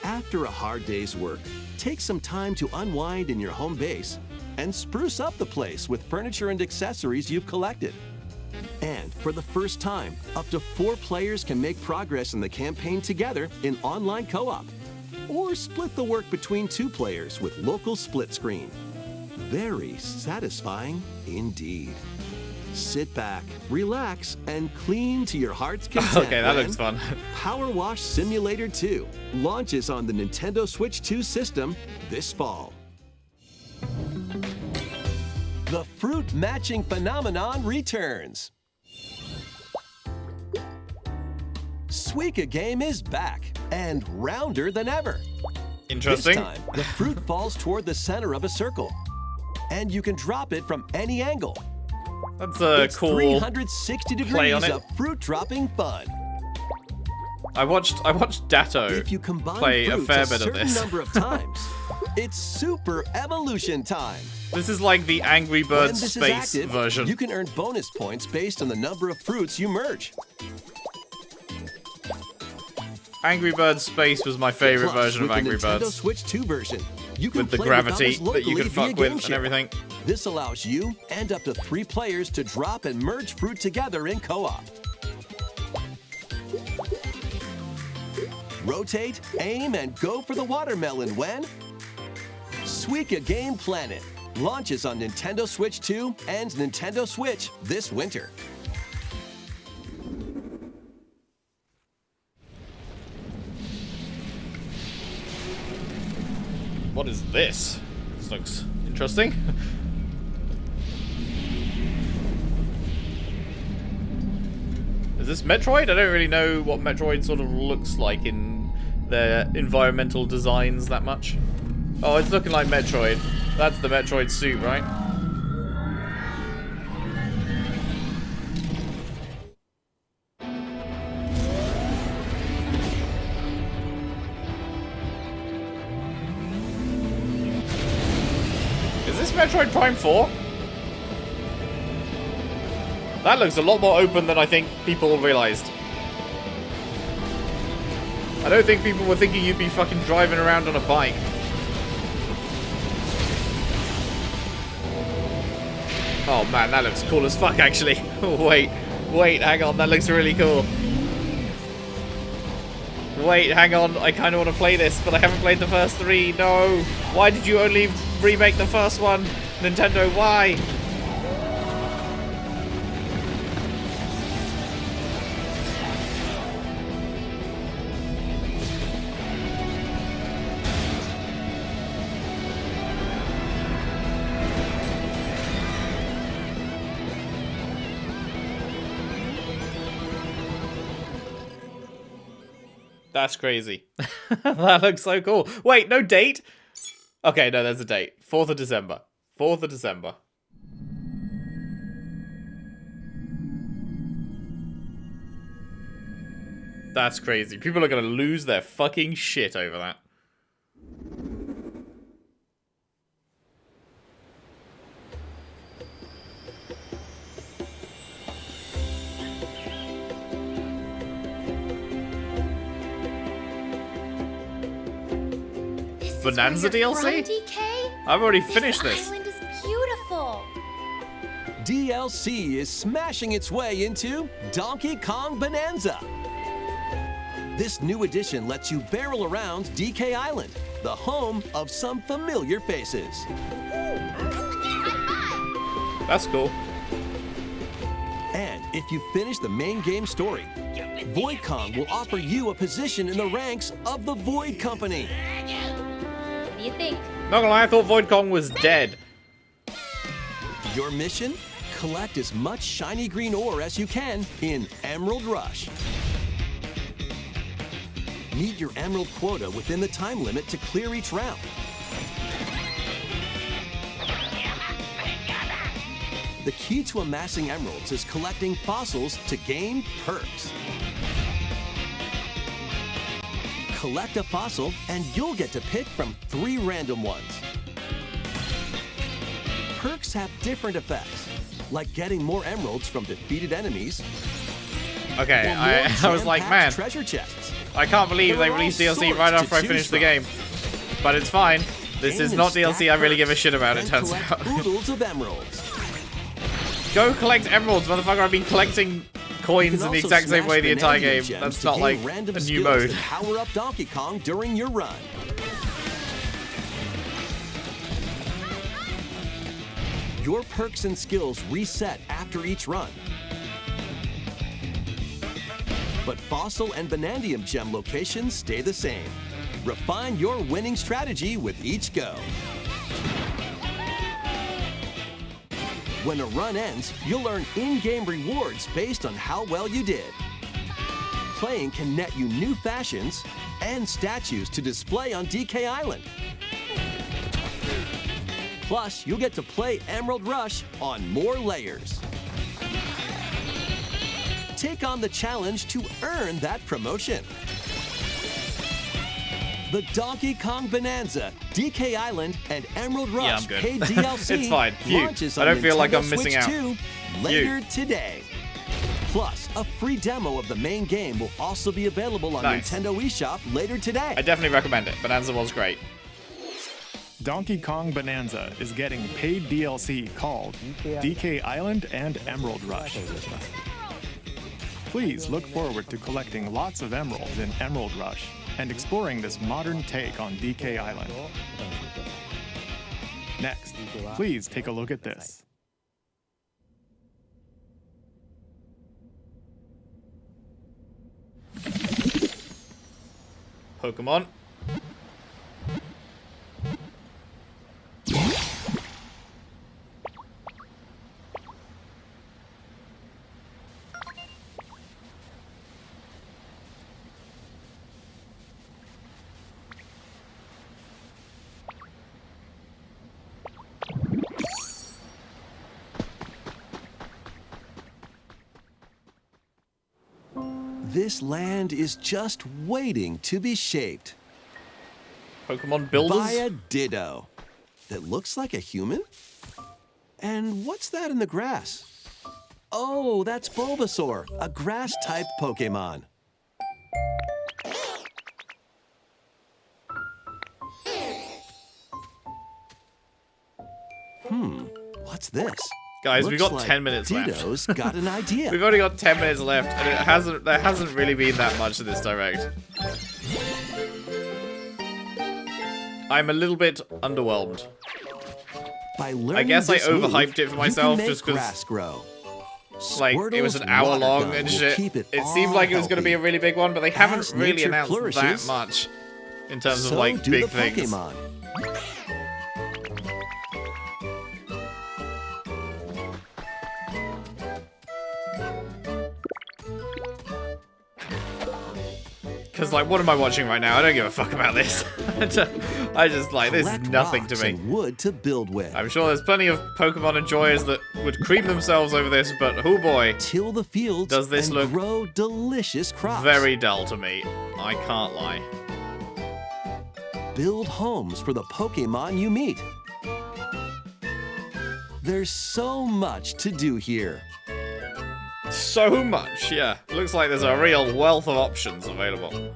After a hard day's work, take some time to unwind in your home base and spruce up the place with furniture and accessories you've collected. And for the first time, up to 4 players can make progress in the campaign together in online co-op, or split the work between 2 players with local split screen. Very satisfying indeed. Sit back, relax, and clean to your heart's content. Okay, that when looks fun. Power Wash Simulator 2 launches on the Nintendo Switch 2 system this fall. The fruit matching phenomenon returns. Suika Game is back and rounder than ever. Interesting. This time, the fruit falls toward the center of a circle, and you can drop it from any angle. That's a It's cool 360 play on degrees it. of fruit dropping fun. I watched Datto If you combine play a fruits fair a bit of certain this. number of times, it's super evolution time. This is like the Angry When Birds this Space is active, version. you can earn bonus points based on the number of fruits you merge. Angry Birds Space was my favorite Plus, version of with Angry the Nintendo Birds. Switch 2 version, you can With the play gravity with others that you locally can via fuck with Game and Share. everything. This allows you and up to 3 players to drop and merge fruit together in co-op. Rotate, aim, and go for the watermelon when Suika Game Planet launches on Nintendo Switch 2 and Nintendo Switch this winter. What is this? This looks interesting. Is this Metroid? I don't really know what Metroid sort of looks like in their environmental designs that much. Oh, it's looking like Metroid. That's the Metroid suit, right? Is this Metroid Prime 4? That looks a lot more open than I think people realized. I don't think people were thinking you'd be fucking driving around on a bike. Oh man, that looks cool as fuck actually. Wait, hang on, that looks really cool. Wait, hang on, I kind of want to play this, but I haven't played the first 3. No, why did you only remake the first one? Nintendo, why? That's crazy. That looks so cool. Wait, no date? Okay, no, there's a date. 4th of December. 4th of December. That's crazy. People are gonna lose their fucking shit over that. Bonanza DLC? I've already finished this. Island is beautiful. DLC is smashing its way into Donkey Kong Bonanza. This new edition lets you barrel around DK Island, the home of some familiar faces. That's cool. And if you finish the main game story, Void Kong will offer you a position in the ranks of the Void Company. What do you think? Not gonna lie, I thought Void Kong was dead. Your mission? Collect as much shiny green ore as you can in Emerald Rush. Meet your emerald quota within the time limit to clear each round. The key to amassing emeralds is collecting fossils to gain perks. Collect a fossil and you'll get to pick from 3 random ones. Perks have different effects, like getting more emeralds from defeated enemies. Okay, I was like, man, treasure chests. I can't believe they released DLC right after I finished the game. But it's fine. This is not DLC I really give a shit about, it turns out. Oodles of emeralds. Go collect emeralds, motherfucker. I've been collecting coins in the exact same way the entire game. That's not like a new mode. Power up Donkey Kong during your run. Your perks and skills reset after each run. But Fossil and Vanadium gem locations stay the same. Refine your winning strategy with each go. When a run ends, you'll earn in-game rewards based on how well you did. Playing can net you new fashions and statues to display on DK Island. Plus, you'll get to play Emerald Rush on more layers. Take on the challenge to earn that promotion. The Donkey Kong Bonanza, DK Island, and Emerald Rush paid DLC It's fine. launches on I don't feel like Nintendo I'm missing Switch out. 2 later today. Plus, a free demo of the main game will also be available on Nice. Nintendo eShop later today. I definitely recommend it. Bonanza was great. Donkey Kong Bonanza is getting paid DLC called DK Island and Emerald Rush. Please look forward to collecting lots of emeralds in Emerald Rush and exploring this modern take on DK Island. Next, please take a look at this. Pokemon. This land is just waiting to be shaped. Pokemon builders? By a Ditto that looks like a human? And what's that in the grass? Oh, that's Bulbasaur, a grass-type Pokemon. What's this? Guys, we've Looks got like 10 minutes Ditto's left. got an idea. We've only got 10 minutes left, and there hasn't really been that much to this direct. I'm a little bit underwhelmed. By learning I guess I this move, overhyped it for you myself can make just because, grass grow. like, it was an Squirtle's hour water long gun and will shit. keep It it seemed all like it was going to be a healthy. really big one, but they haven't As really nature announced that flourishes, much in terms of, So like, do big the things. Pokemon. Because, like, what am I watching right now? I don't give a fuck about this. I just, like, this is nothing to me. Wood to build with. I'm sure there's plenty of Pokemon enjoyers that would cream themselves over this, but oh boy. Till the fields does this and look grow delicious crops. Very dull to me. I can't lie. Build homes for the Pokemon you meet. There's so much to do here. So much, yeah. Looks like there's a real wealth of options available.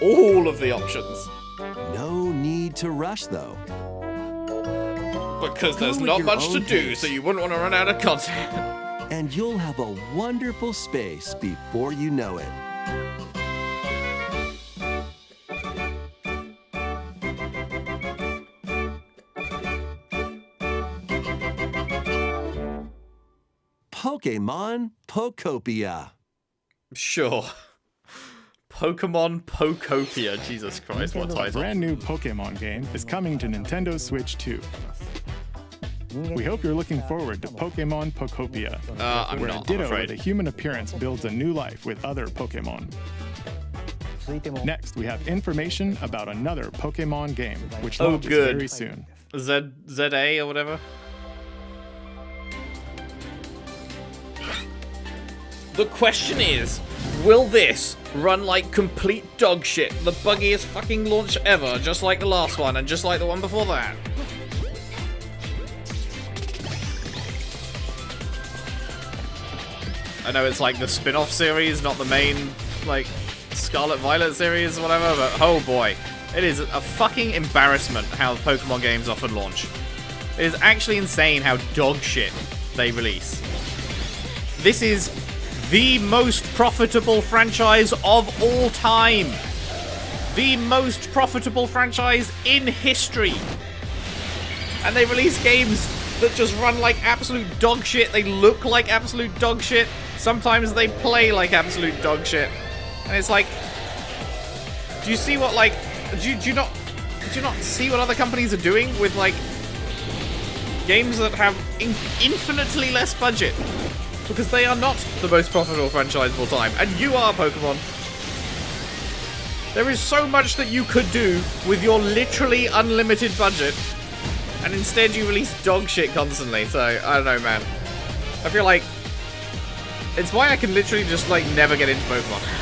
All of the options. No need to rush, though. Because there's not much to do, so you wouldn't want to run out of content. And you'll have a wonderful space before you know it. Pokemon Pokopia. Sure. Pokemon Pokopia. Jesus Christ, what A title. brand new Pokemon game is coming to Nintendo Switch 2. We hope you're looking forward to Pokemon Pokopia, I'm where not, a Ditto I'm afraid. with a human appearance builds a new life with other Pokemon. Next, we have information about another Pokemon game, which launches very soon. ZA or whatever? The question is, will this run like complete dog shit, the buggiest fucking launch ever, just like the last one and just like the one before that? I know it's like the spin-off series, not the main, like, Scarlet Violet series or whatever, but oh boy. It is a fucking embarrassment how Pokemon games often launch. It is actually insane how dog shit they release. This is the most profitable franchise of all time. The most profitable franchise in history. And they release games that just run like absolute dog shit. They look like absolute dog shit. Sometimes they play like absolute dog shit. And it's like, do you see what, like, do you not see what other companies are doing with, like, games that have infinitely less budget? Because they are not the most profitable franchise of all time. And you are, Pokemon. There is so much that you could do with your literally unlimited budget. And instead you release dog shit constantly. So, I don't know, man. I feel like it's why I can literally just, like, never get into Pokemon.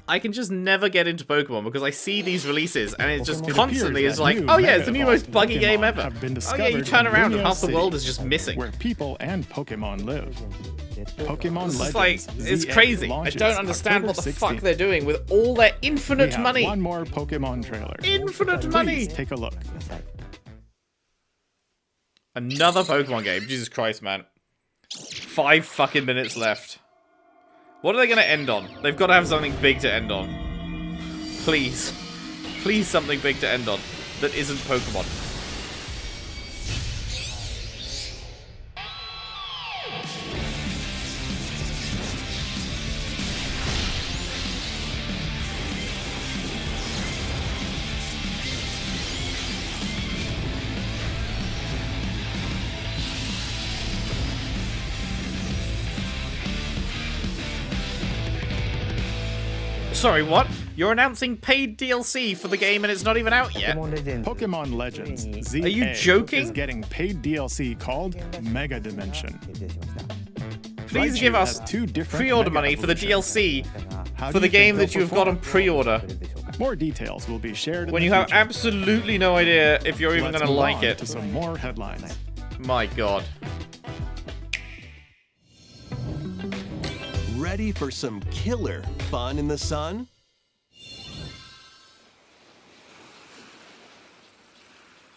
I can just never get into Pokemon because I see these releases and it just constantly is like, oh yeah, it's the new most buggy game ever. Oh yeah, you turn around and half the world is just missing. Where people and Pokemon live. Pokemon Legends. It's like, it's ZA crazy. I launches don't understand what the October fuck they're doing with all their infinite We have money. one more Pokemon trailer. Infinite money. Please take a look. Another Pokemon game. Jesus Christ, man. 5 fucking minutes left. What are they going to end on? They've got to have something big to end on. Please. Please something big to end on that isn't Pokemon. Sorry, what? You're announcing paid DLC for the game and it's not even out yet? Pokemon Legends ZA Are you joking? is getting paid DLC called Mega Dimension. Please Raichu give us has 2 different pre-order Mega money for the Evolutions. DLC How for do the you game think that they'll you've got on perform? pre-order. More details will be shared in When the you have future. absolutely no idea if you're even Let's going to move like on it. to some more headlines. My god. Ready for some killer fun in the sun?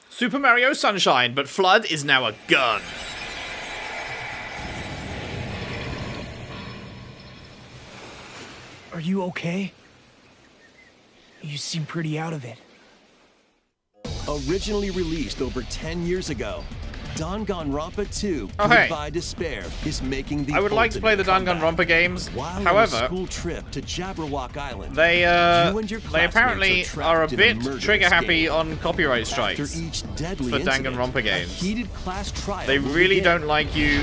Super Mario Sunshine, but Flood is now a gun. Are you okay? You seem pretty out of it. Originally released over 10 years ago, Danganronpa 2 Oh, hey. Goodbye Despair is making the I would like to play the ultimate comeback. Danganronpa games. While on a However, school trip to Jabberwock Island, they you and your apparently classmates are a trapped in bit murderous trigger happy game. on copyright After strikes each deadly for incident, Danganronpa a games. heated class trial They will really begin. don't like you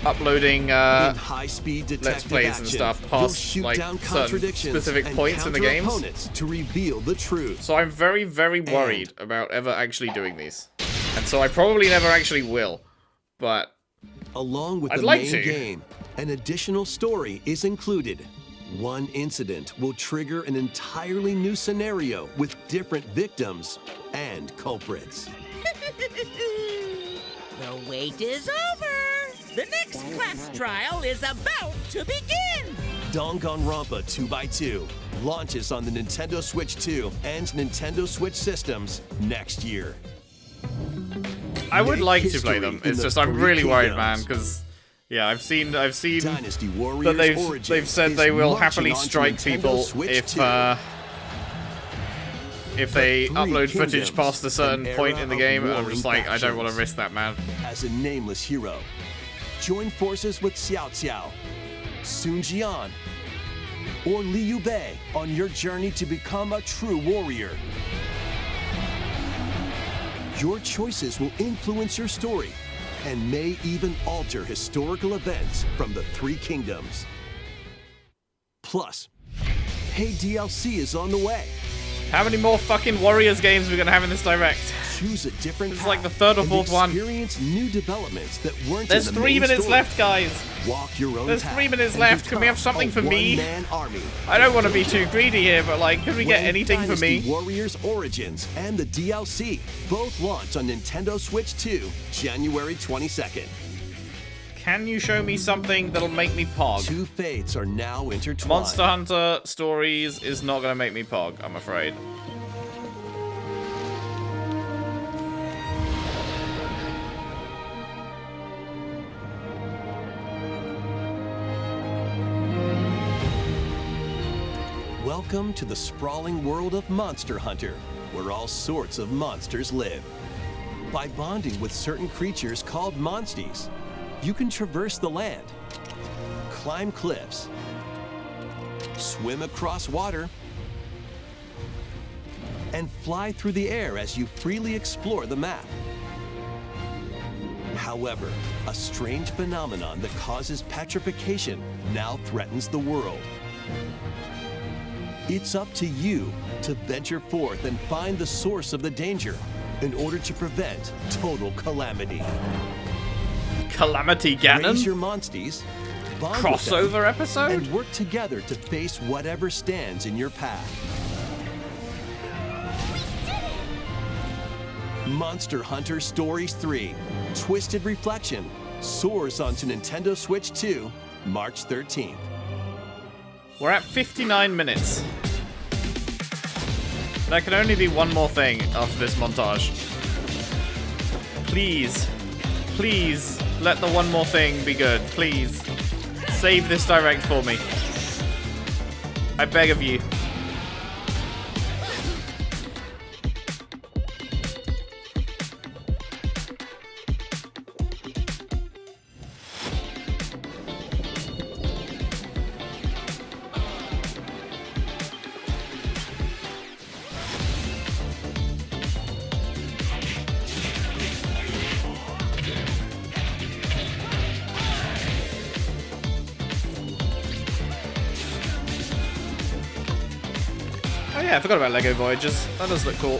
uploading In high-speed Let's detective Plays action, and stuff you'll past shoot like down certain contradictions specific and points in the counter games. opponents to reveal the truth. So I'm very, very worried about ever actually doing these. And so I probably never actually will. But along with I'd the like main to. game, an additional story is included. One incident will trigger an entirely new scenario with different victims and culprits. The wait is over. The next class trial is about to begin. Danganronpa 2x2 launches on the Nintendo Switch 2 and Nintendo Switch systems next year. I would Make like to history play them. in It's the just I'm Three really worried, man, Kingdoms. because yeah, I've seen Dynasty Warriors that they've Origins said is they will marching happily onto strike Nintendo people Switch if 2. if they Three upload footage Kingdoms, past a certain an point era in the of game, and I'm warring just like, I don't want to factions. risk that, man. As a nameless hero, join forces with Xiao Xiao, Sun Jian, or Liu Bei on your journey to become a true warrior. Your choices will influence your story and may even alter historical events from the Three Kingdoms. Plus, paid DLC is on the way. How many more fucking Warriors games are we gonna have in this direct? Choose a different This is path like the third or and fourth one. Experience new developments that weren't There's in the 3 main minutes story. left, guys. Walk your own There's path 3 minutes and left. Can we have become something a for me? one-man army. I don't want to be too greedy here, but like, could we get When anything for Dynasty me? Warriors Origins and the DLC both launch on Nintendo Switch 2, January 22nd. Can you show me something that'll make me pog? Two fates are now intertwined. Monster Hunter Stories is not gonna make me pog, I'm afraid. Welcome to the sprawling world of Monster Hunter, where all sorts of monsters live. By bonding with certain creatures called monsties, you can traverse the land, climb cliffs, swim across water, and fly through the air as you freely explore the map. However, a strange phenomenon that causes petrification now threatens the world. It's up to you to venture forth and find the source of the danger in order to prevent total calamity. Calamity Ganon? Raise your monsties, bond with them, Crossover episode? and work together to face whatever stands in your path. Monster Hunter Stories 3, Twisted Reflection, soars onto Nintendo Switch 2, March 13th. We're at 59 minutes. There can only be one more thing after this montage. Please, please, let the one more thing be good. Please, save this direct for me. I beg of you. Oh yeah, I forgot about Lego Voyages. That does look cool.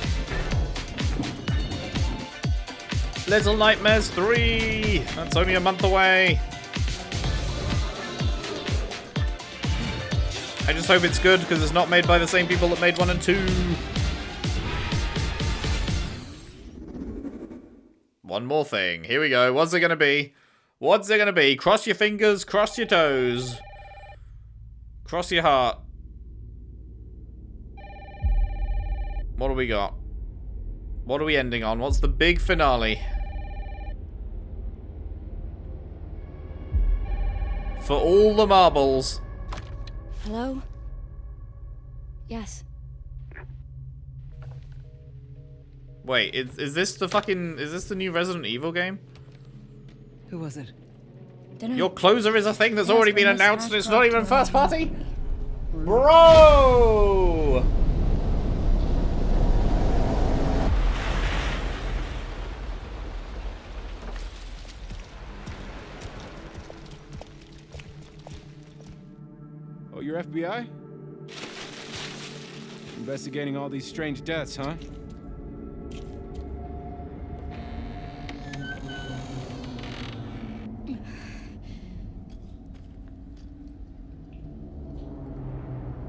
Little Nightmares 3! That's only a month away. I just hope it's good, because it's not made by the same people that made 1 and 2. One more thing. Here we go. What's it gonna be? What's it gonna be? Cross your fingers, cross your toes. Cross your heart. What do we got? What are we ending on? What's the big finale? For all the marbles. Hello? Yes. Wait, is this the fucking... Is this the new Resident Evil game? Who was it? Your closer is a thing that's Yes, already been when this announced and it's hash not got even to first the- party? Bro! you're FBI? Investigating all these strange deaths, huh?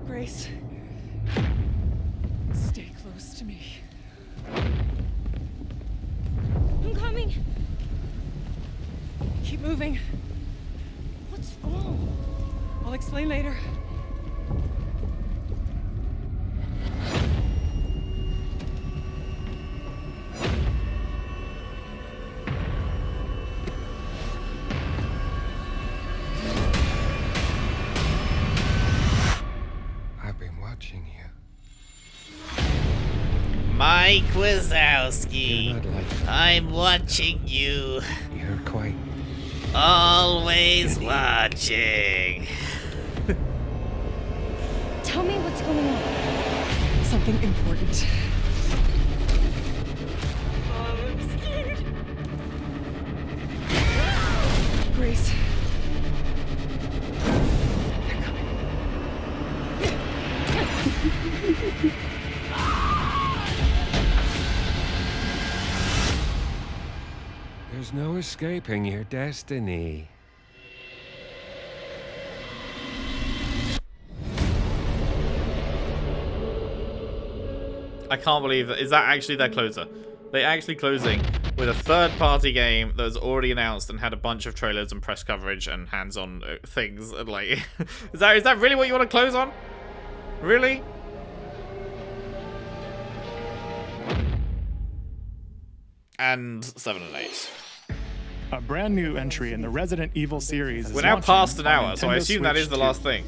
Grace, stay close to me. I'm coming. Keep moving. What's wrong? I'll explain later. Mike Wazowski, I'm watching you. You're quite... Always watching. Tell me what's going on. Something important. I'm scared. Grace. There's no escaping your destiny. I can't believe that. Is that actually their closer? They're actually closing with a third-party game that was already announced and had a bunch of trailers and press coverage and hands-on things. And like, is that really what you want to close on? Really? And 7 and 8. A brand new entry in the Resident Evil series. We're now past an hour, so I assume that is the last thing.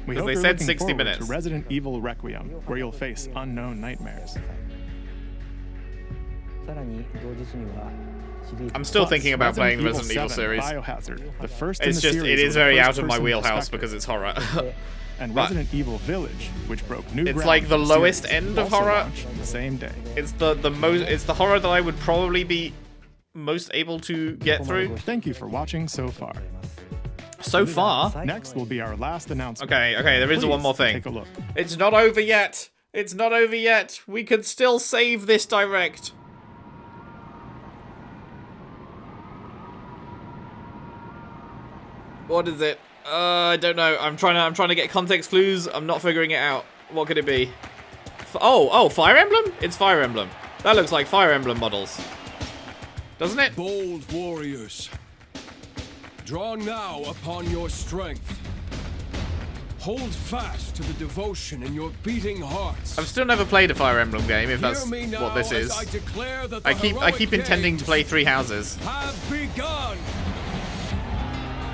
Because they said 60 minutes. To Resident Evil Requiem, where you'll face unknown nightmares. I'm still thinking about playing the Resident Evil series. Biohazard, the first it's just, it is very out of my wheelhouse because it's horror. And Resident Evil Village, which broke new ground. It's like the lowest end of horror. The same day. It's the horror that I would probably be most able to get through. Thank you for watching so far. So far? Next will be our last announcement. Okay, there is one more thing. Take a look. It's not over yet. It's not over yet. We could still save this direct. What is it? I don't know. I'm trying to get context clues. I'm not figuring it out. What could it be? Oh, Fire Emblem? It's Fire Emblem. That looks like Fire Emblem models. Doesn't it? Bold warriors, draw now upon your strength. Hold fast to the devotion in your beating hearts. I've still never played a Fire Emblem game, if that's what this is. I keep intending to play Three Houses. Have begun.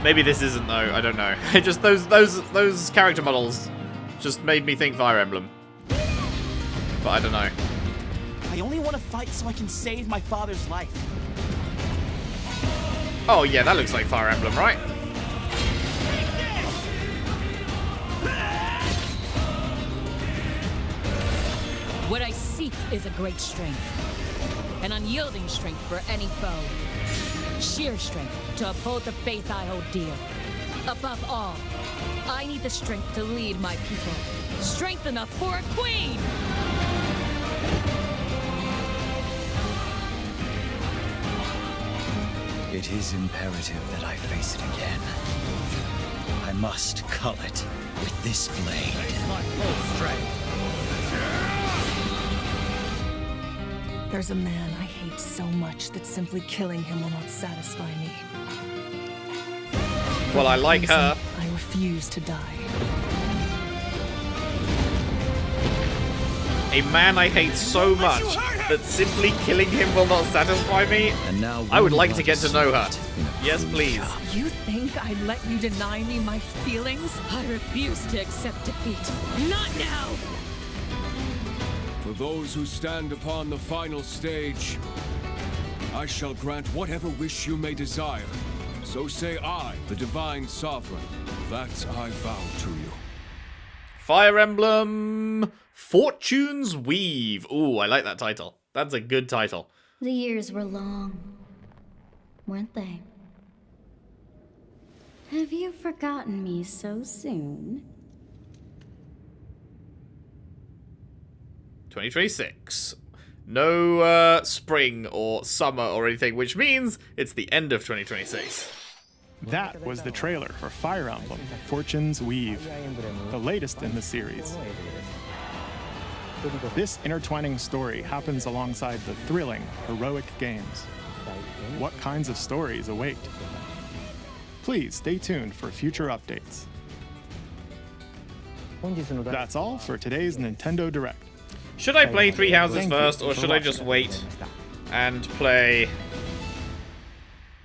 Maybe this isn't though. I don't know. It just those character models just made me think Fire Emblem. But I don't know. I only want to fight so I can save my father's life. Oh yeah, that looks like Fire Emblem, right? What I seek is a great strength. An unyielding strength for any foe. Sheer strength to uphold the faith I hold dear. Above all, I need the strength to lead my people. Strength enough for a queen! It is imperative that I face it again. I must cull it with this blade. My full strength. There's a man I hate so much that simply killing him will not satisfy me. Well, I like her. I refuse to die. A man I hate so much that simply killing him will not satisfy me. And now I would like to get to know her. Yes, please. You think I'd let you deny me my feelings? I refuse to accept defeat. Not now! For those who stand upon the final stage, I shall grant whatever wish you may desire. So say I, the Divine Sovereign, that I vow to you. Fire Emblem Fortune's Weave. Ooh, I like that title. That's a good title. The years were long, weren't they? Have you forgotten me so soon? 2026. No spring or summer or anything, which means it's the end of 2026. That was the trailer for Fire Emblem Fortune's Weave, the latest in the series. This intertwining story happens alongside the thrilling, heroic games. What kinds of stories await? Please stay tuned for future updates. That's all for today's Nintendo Direct. Should I play Three Houses first, or should I just wait and play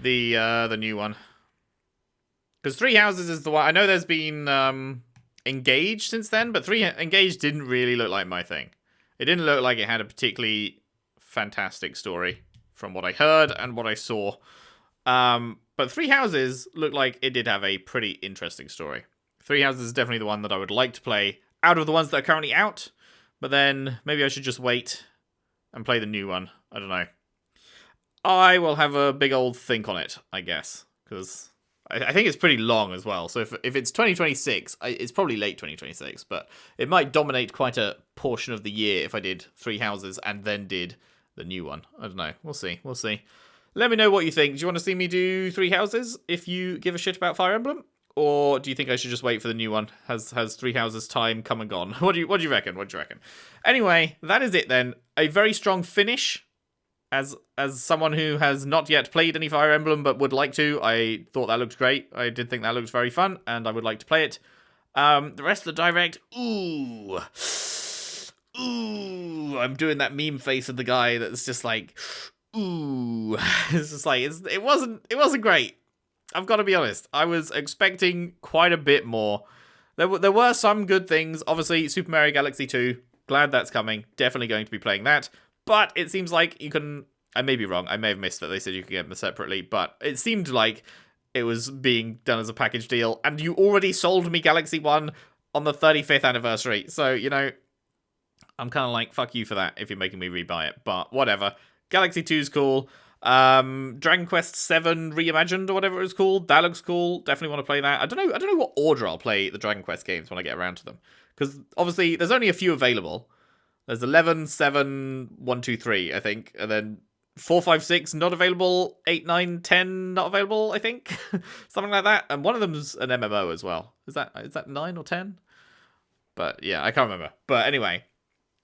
the new one? Because Three Houses is the one. I know there's been Engage since then, but Engage didn't really look like my thing. It didn't look like it had a particularly fantastic story from what I heard and what I saw. But Three Houses looked like it did have a pretty interesting story. Three Houses is definitely the one that I would like to play out of the ones that are currently out. But then maybe I should just wait and play the new one. I don't know. I will have a big old think on it, I guess. Because I think it's pretty long as well. So if it's 2026, it's probably late 2026. But it might dominate quite a portion of the year if I did Three Houses and then did the new one. I don't know. We'll see. We'll see. Let me know what you think. Do you want to see me do Three Houses if you give a shit about Fire Emblem? Or do you think I should just wait for the new one? Has Three Houses time come and gone? What do you reckon? What do you reckon? Anyway, that is it then. A very strong finish. As someone who has not yet played any Fire Emblem but would like to, I thought that looked great. I did think that looked very fun, and I would like to play it. The rest of the direct, ooh, I'm doing that meme face of the guy that's just like, ooh. It's just like it wasn't great. I've got to be honest. I was expecting quite a bit more. There were some good things. Obviously, Super Mario Galaxy 2. Glad that's coming. Definitely going to be playing that. But it seems like you can... I may be wrong. I may have missed that they said you could get them separately. But it seemed like it was being done as a package deal. And you already sold me Galaxy 1 on the 35th anniversary. So, you know, I'm kind of like, fuck you for that if you're making me rebuy it. But whatever. Galaxy 2's cool. Dragon Quest 7 Reimagined or whatever it was called. That looks cool. Definitely want to play that. I don't know what order I'll play the Dragon Quest games when I get around to them. Because obviously there's only a few available. There's 11, 7, 1, 2, 3, I think. And then 4, 5, 6 not available. 8, 9, 10 not available, I think. Something like that. And one of them's an MMO as well. Is that 9 or 10? But yeah, I can't remember. But anyway,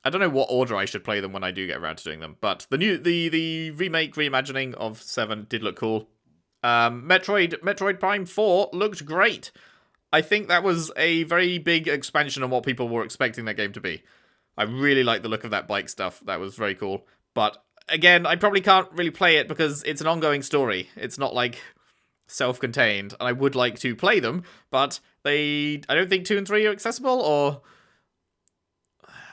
I don't know what order I should play them when I do get around to doing them. But the reimagining of 7 did look cool. Metroid Prime 4 looked great. I think that was a very big expansion on what people were expecting that game to be. I really like the look of that bike stuff. That was very cool. But again, I probably can't really play it because it's an ongoing story. It's not like self-contained. And I would like to play them, but I don't think 2 and 3 are accessible, or...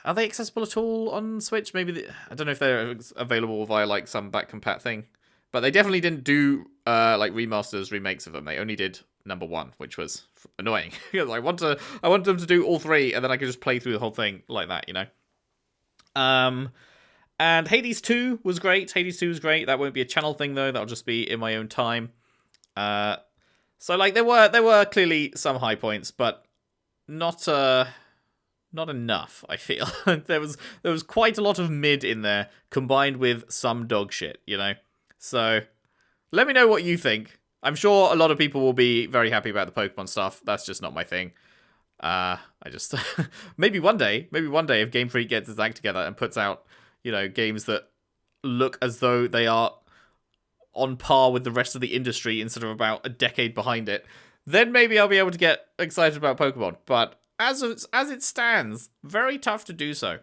Are they accessible at all on Switch? Maybe I don't know if they're available via like some back compat thing, but they definitely didn't do like remasters, remakes of them. They only did number 1, which was annoying because I want them to do all 3, and then I could just play through the whole thing like that, you know. And Hades 2 was great. Hades 2 was great. That won't be a channel thing though. That'll just be in my own time. So like there were clearly some high points, but not enough, I feel. there was quite a lot of mid in there, combined with some dog shit, you know? So, let me know what you think. I'm sure a lot of people will be very happy about the Pokemon stuff. That's just not my thing. I just... maybe one day if Game Freak gets its act together and puts out, you know, games that look as though they are on par with the rest of the industry instead of about a decade behind it, then maybe I'll be able to get excited about Pokemon. But as it stands, very tough to do so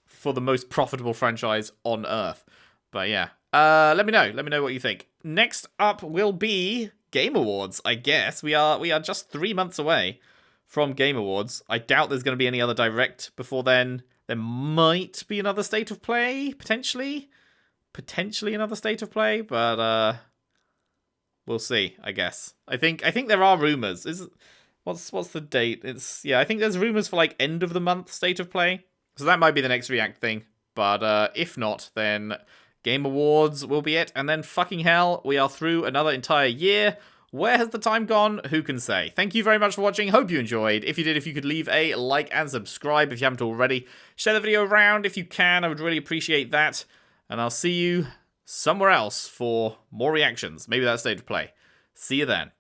for the most profitable franchise on Earth. But yeah, let me know what you think. Next up will be Game Awards, I guess. We are just 3 months away from Game Awards. I doubt there's going to be any other direct before then. There might be another State of Play, potentially another State of Play, but we'll see, I guess. I think there are rumors. What's the date? I think there's rumors for like end of the month State of Play. So that might be the next React thing. But if not, then Game Awards will be it. And then fucking hell, we are through another entire year Where has the time gone? Who can say? Thank you very much for watching. Hope you enjoyed. If you did, if you could leave a like and subscribe if you haven't already. Share the video around if you can. I would really appreciate that. And I'll see you somewhere else for more reactions. Maybe that's State of Play. See you then.